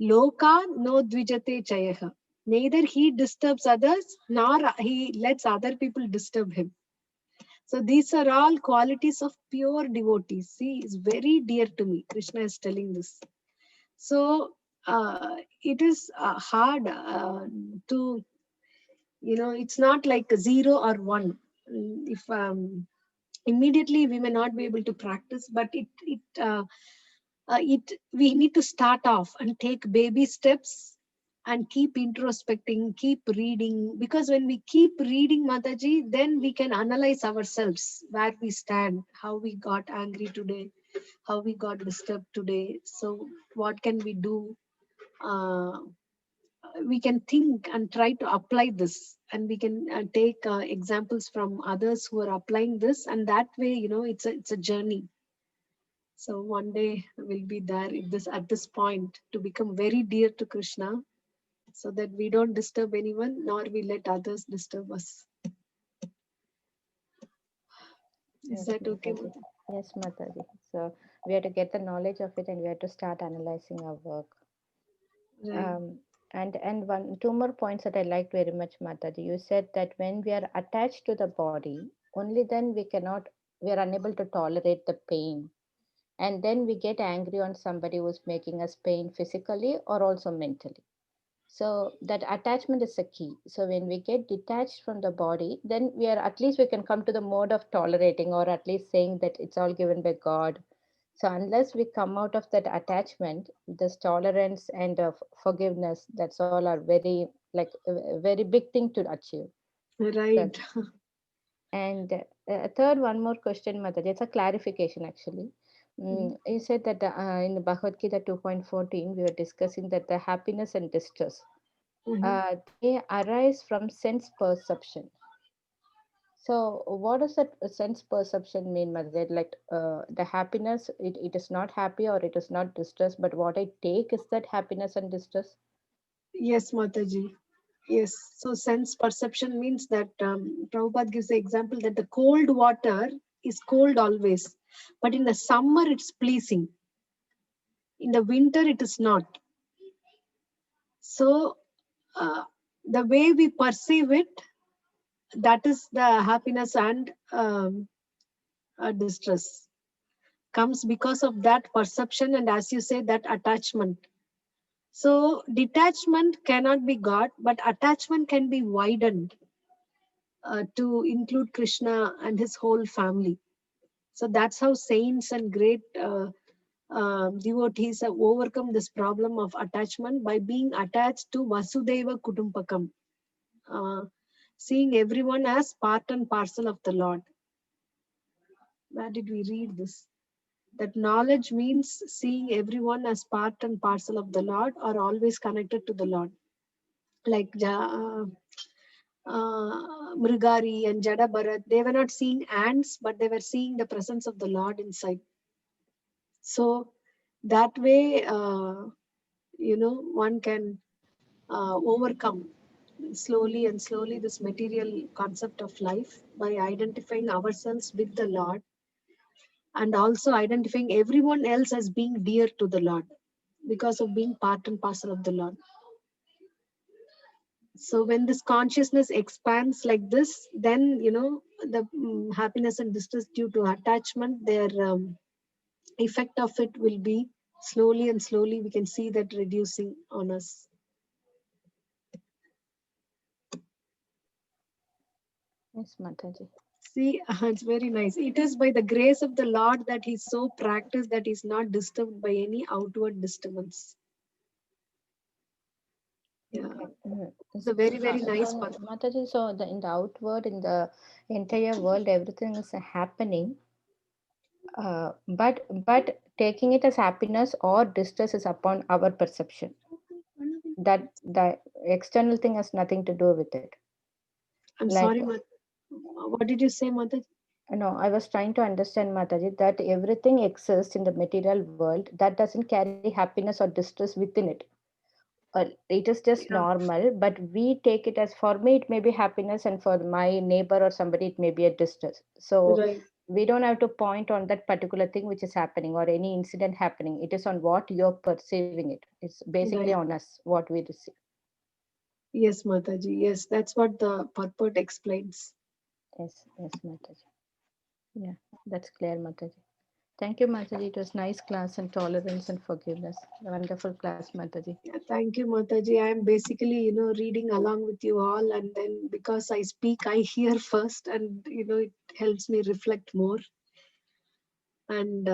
Loka no dvijate chayaha. Neither he disturbs others, nor he lets other people disturb him. So these are all qualities of pure devotees. See, it's very dear to me. Krishna is telling this. So it is hard to, it's not like 0 or 1. If immediately we may not be able to practice, but we need to start off and take baby steps and keep introspecting, keep reading, because when we keep reading, Mataji, then we can analyze ourselves, where we stand, how we got angry today, how we got disturbed today. So what can we do? We can think and try to apply this, and we can take examples from others who are applying this, and that way, it's a journey. So one day we'll be there at this point to become very dear to Krishna, so that we don't disturb anyone, nor we let others disturb us. Is that okay? Mataji. Yes, Mataji. So we have to get the knowledge of it, and we have to start analyzing our work. Right. And two more points that I liked very much, Mataji. You said that when we are attached to the body, only then we are unable to tolerate the pain. And then we get angry on somebody who's making us pain physically or also mentally. So that attachment is the key. So when we get detached from the body, then at least we can come to the mode of tolerating, or at least saying that it's all given by God. So unless we come out of that attachment, this tolerance and forgiveness, that's all are very, like a very big thing to achieve. Right. So, and third, one more question, Mataji. It's a clarification actually. You said that in the Bhagavad Gita 2.14, we were discussing that the happiness and distress, they arise from sense perception. So what does that sense perception mean, Mataji? Like the happiness, it is not happy or it is not distress, but what I take is that happiness and distress? Yes, Mataji. Yes. So sense perception means that Prabhupada gives the example that the cold water is cold always, but in the summer it's pleasing. In the winter it is not. So the way we perceive it, that is the happiness and distress comes because of that perception, and as you say, that attachment. So detachment cannot be God, but attachment can be widened to include Krishna and his whole family. So that's how saints and great devotees have overcome this problem of attachment by being attached to Vasudeva Kutumpakam, seeing everyone as part and parcel of the Lord. Where did we read this? That knowledge means seeing everyone as part and parcel of the Lord, or always connected to the Lord. Like Mrigari and Jada Bharat, they were not seeing ants, but they were seeing the presence of the Lord inside. So that way, one can overcome slowly and slowly this material concept of life by identifying ourselves with the Lord, and also identifying everyone else as being dear to the Lord because of being part and parcel of the Lord. So when this consciousness expands like this, then the happiness and distress due to attachment, their effect of it will be slowly and slowly we can see that reducing on us. Yes, Mataji. See, it's very nice. It is by the grace of the Lord that he's so practiced that he's not disturbed by any outward disturbance. Yeah, it's a very, very nice part. Mataji, so in the outward, in the entire world, everything is happening. But taking it as happiness or distress is upon our perception. That the external thing has nothing to do with it. I'm sorry, what did you say, Mataji? No, I was trying to understand, Mataji, that everything exists in the material world that doesn't carry happiness or distress within it. It is just normal, but we take it as, for me, it may be happiness, and for my neighbor or somebody, it may be a distress. So we don't have to point on that particular thing which is happening or any incident happening. It is on what you're perceiving it. It's basically on us, what we receive. Yes, Mataji. Yes, that's what the purport explains. Yes, Mataji. Yeah, that's clear, Mataji. Thank you, Mataji. It was nice class on tolerance and forgiveness. A wonderful class, Mataji. Yeah, thank you, Mataji. I am basically, reading along with you all, and then because I speak, I hear first, and it helps me reflect more and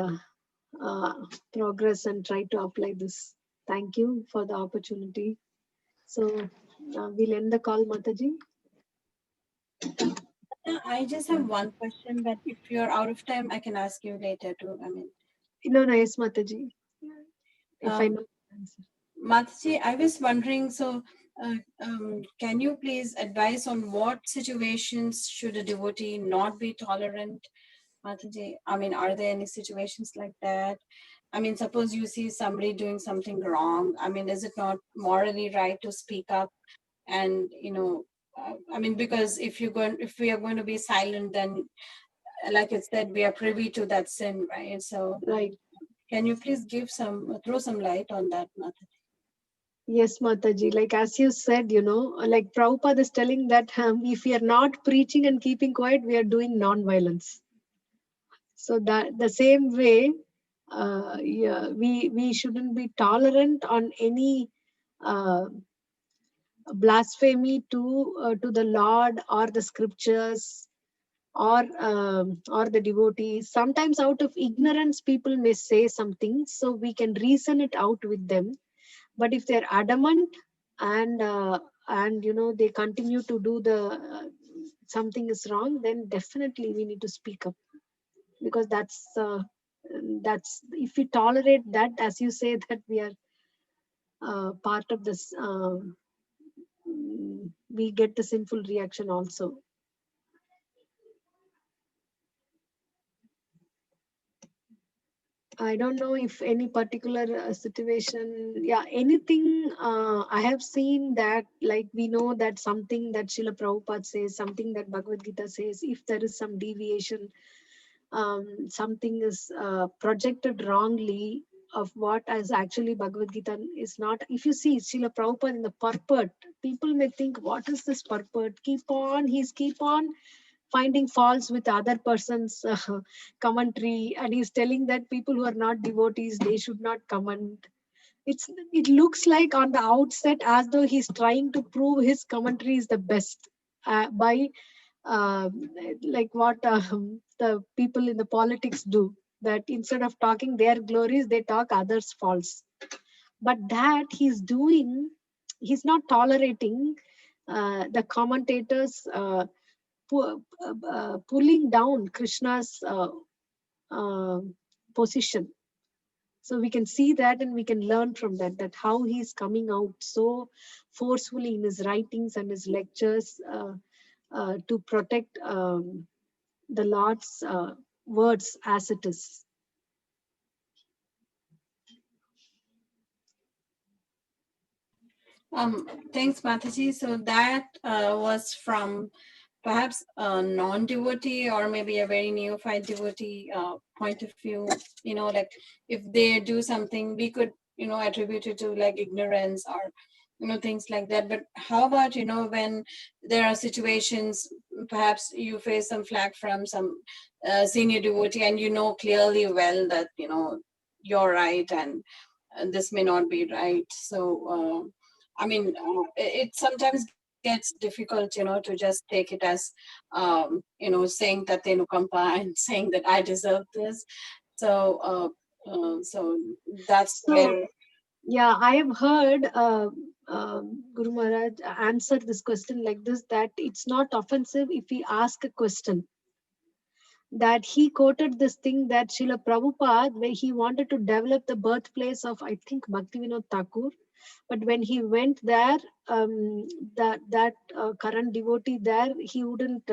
progress and try to apply this. Thank you for the opportunity. So we'll end the call, Mataji. I just have one question, but if you're out of time, I can ask you later too. No, yes, Mataji. If I know the answer. Mataji, I was wondering, so can you please advise on what situations should a devotee not be tolerant? Mataji, are there any situations like that? Suppose you see somebody doing something wrong. Is it not morally right to speak up? And because if we are going to be silent, then, like it said, we are privy to that sin, right? So, can you please throw some light on that, Mataji? Yes, Mataji. Like as you said, like Prabhupada is telling that if we are not preaching and keeping quiet, we are doing non-violence. So that the same way, we shouldn't be tolerant on any blasphemy to the Lord or the scriptures or the devotees. Sometimes out of ignorance, people may say something, so we can reason it out with them. But if they're adamant and they continue to do the something is wrong, then definitely we need to speak up, because that's if we tolerate that, as you say, that we are part of this, we get the sinful reaction also. I don't know if any particular situation, anything. I have seen that, like we know that something that Srila Prabhupada says, something that Bhagavad Gita says, if there is some deviation, something is projected wrongly of what is actually Bhagavad Gita is not. If you see Srila Prabhupada in the purport, people may think, what is this purport? He's keep on finding faults with other person's commentary, and he's telling that people who are not devotees, they should not comment. It looks like on the outset as though he's trying to prove his commentary is the best by like what the people in the politics do, that instead of talking their glories, they talk others' faults. But that he's doing, he's not tolerating the commentators pulling down Krishna's position. So we can see that, and we can learn from that how he's coming out so forcefully in his writings and his lectures to protect the Lord's words as it is. Thanks, Mataji. So that was from perhaps a non-devotee or maybe a very neophyte devotee point of view. Like if they do something, we could, attribute it to like ignorance or, things like that. But how about, when there are situations, perhaps you face some flack from some senior devotee and clearly well that, you're right and this may not be right. So it sometimes gets difficult, to just take it as saying Tate Nukampa and saying that I deserve this. So that's So, where yeah, I have heard Guru Maharaj answer this question like this, that it's not offensive if we ask a question. That he quoted this thing that Srila Prabhupada, where he wanted to develop the birthplace of, I think, Bhaktivinoda Thakur. But when he went there, that current devotee there, he wouldn't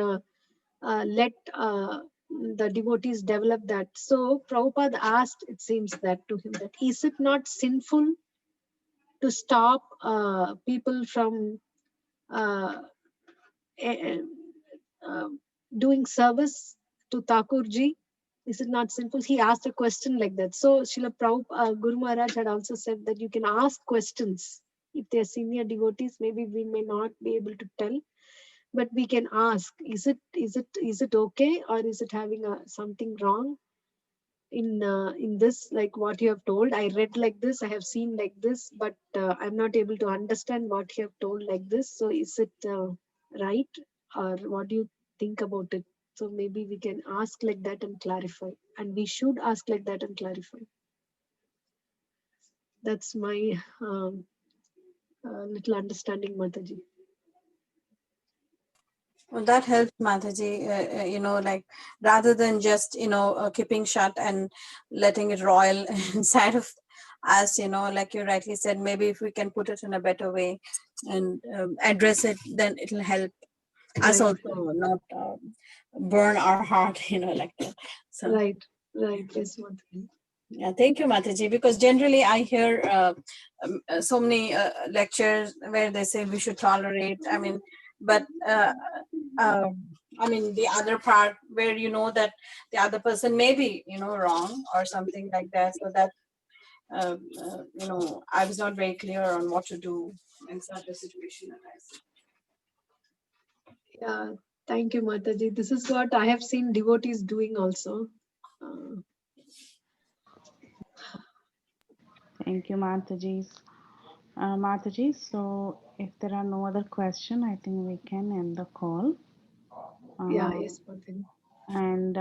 let the devotees develop that. So Prabhupada asked, it seems that to him, that is it not sinful to stop people from doing service to Thakurji? Is it not simple? He asked a question like that. So Srila Prabhupada, Guru Maharaj had also said that you can ask questions. If they're senior devotees, maybe we may not be able to tell, but we can ask, is it okay, or is it having something wrong in this, like what you have told? I read like this, I have seen like this, but I'm not able to understand what you have told like this. So is it right, or what do you think about it? So maybe we can ask like that and clarify, and we should ask like that and clarify. That's my little understanding, Mataji. Well, that helps, Mataji. Like rather than just keeping shut and letting it roil inside of us, like you rightly said, maybe if we can put it in a better way and address it, then it'll help us Right. also not burn our heart, like that. So Right. Yes, Mataji. yeah, thank you, Mataji. Because generally I hear so many lectures where they say we should tolerate. But the other part where that the other person may be wrong or something like that. So that I was not very clear on what to do in such a situation. Yeah, thank you, Mataji. This is what I have seen devotees doing also. Thank you, Mataji. Mataji, so if there are no other questions, I think we can end the call. Yeah, yes, Mataji. And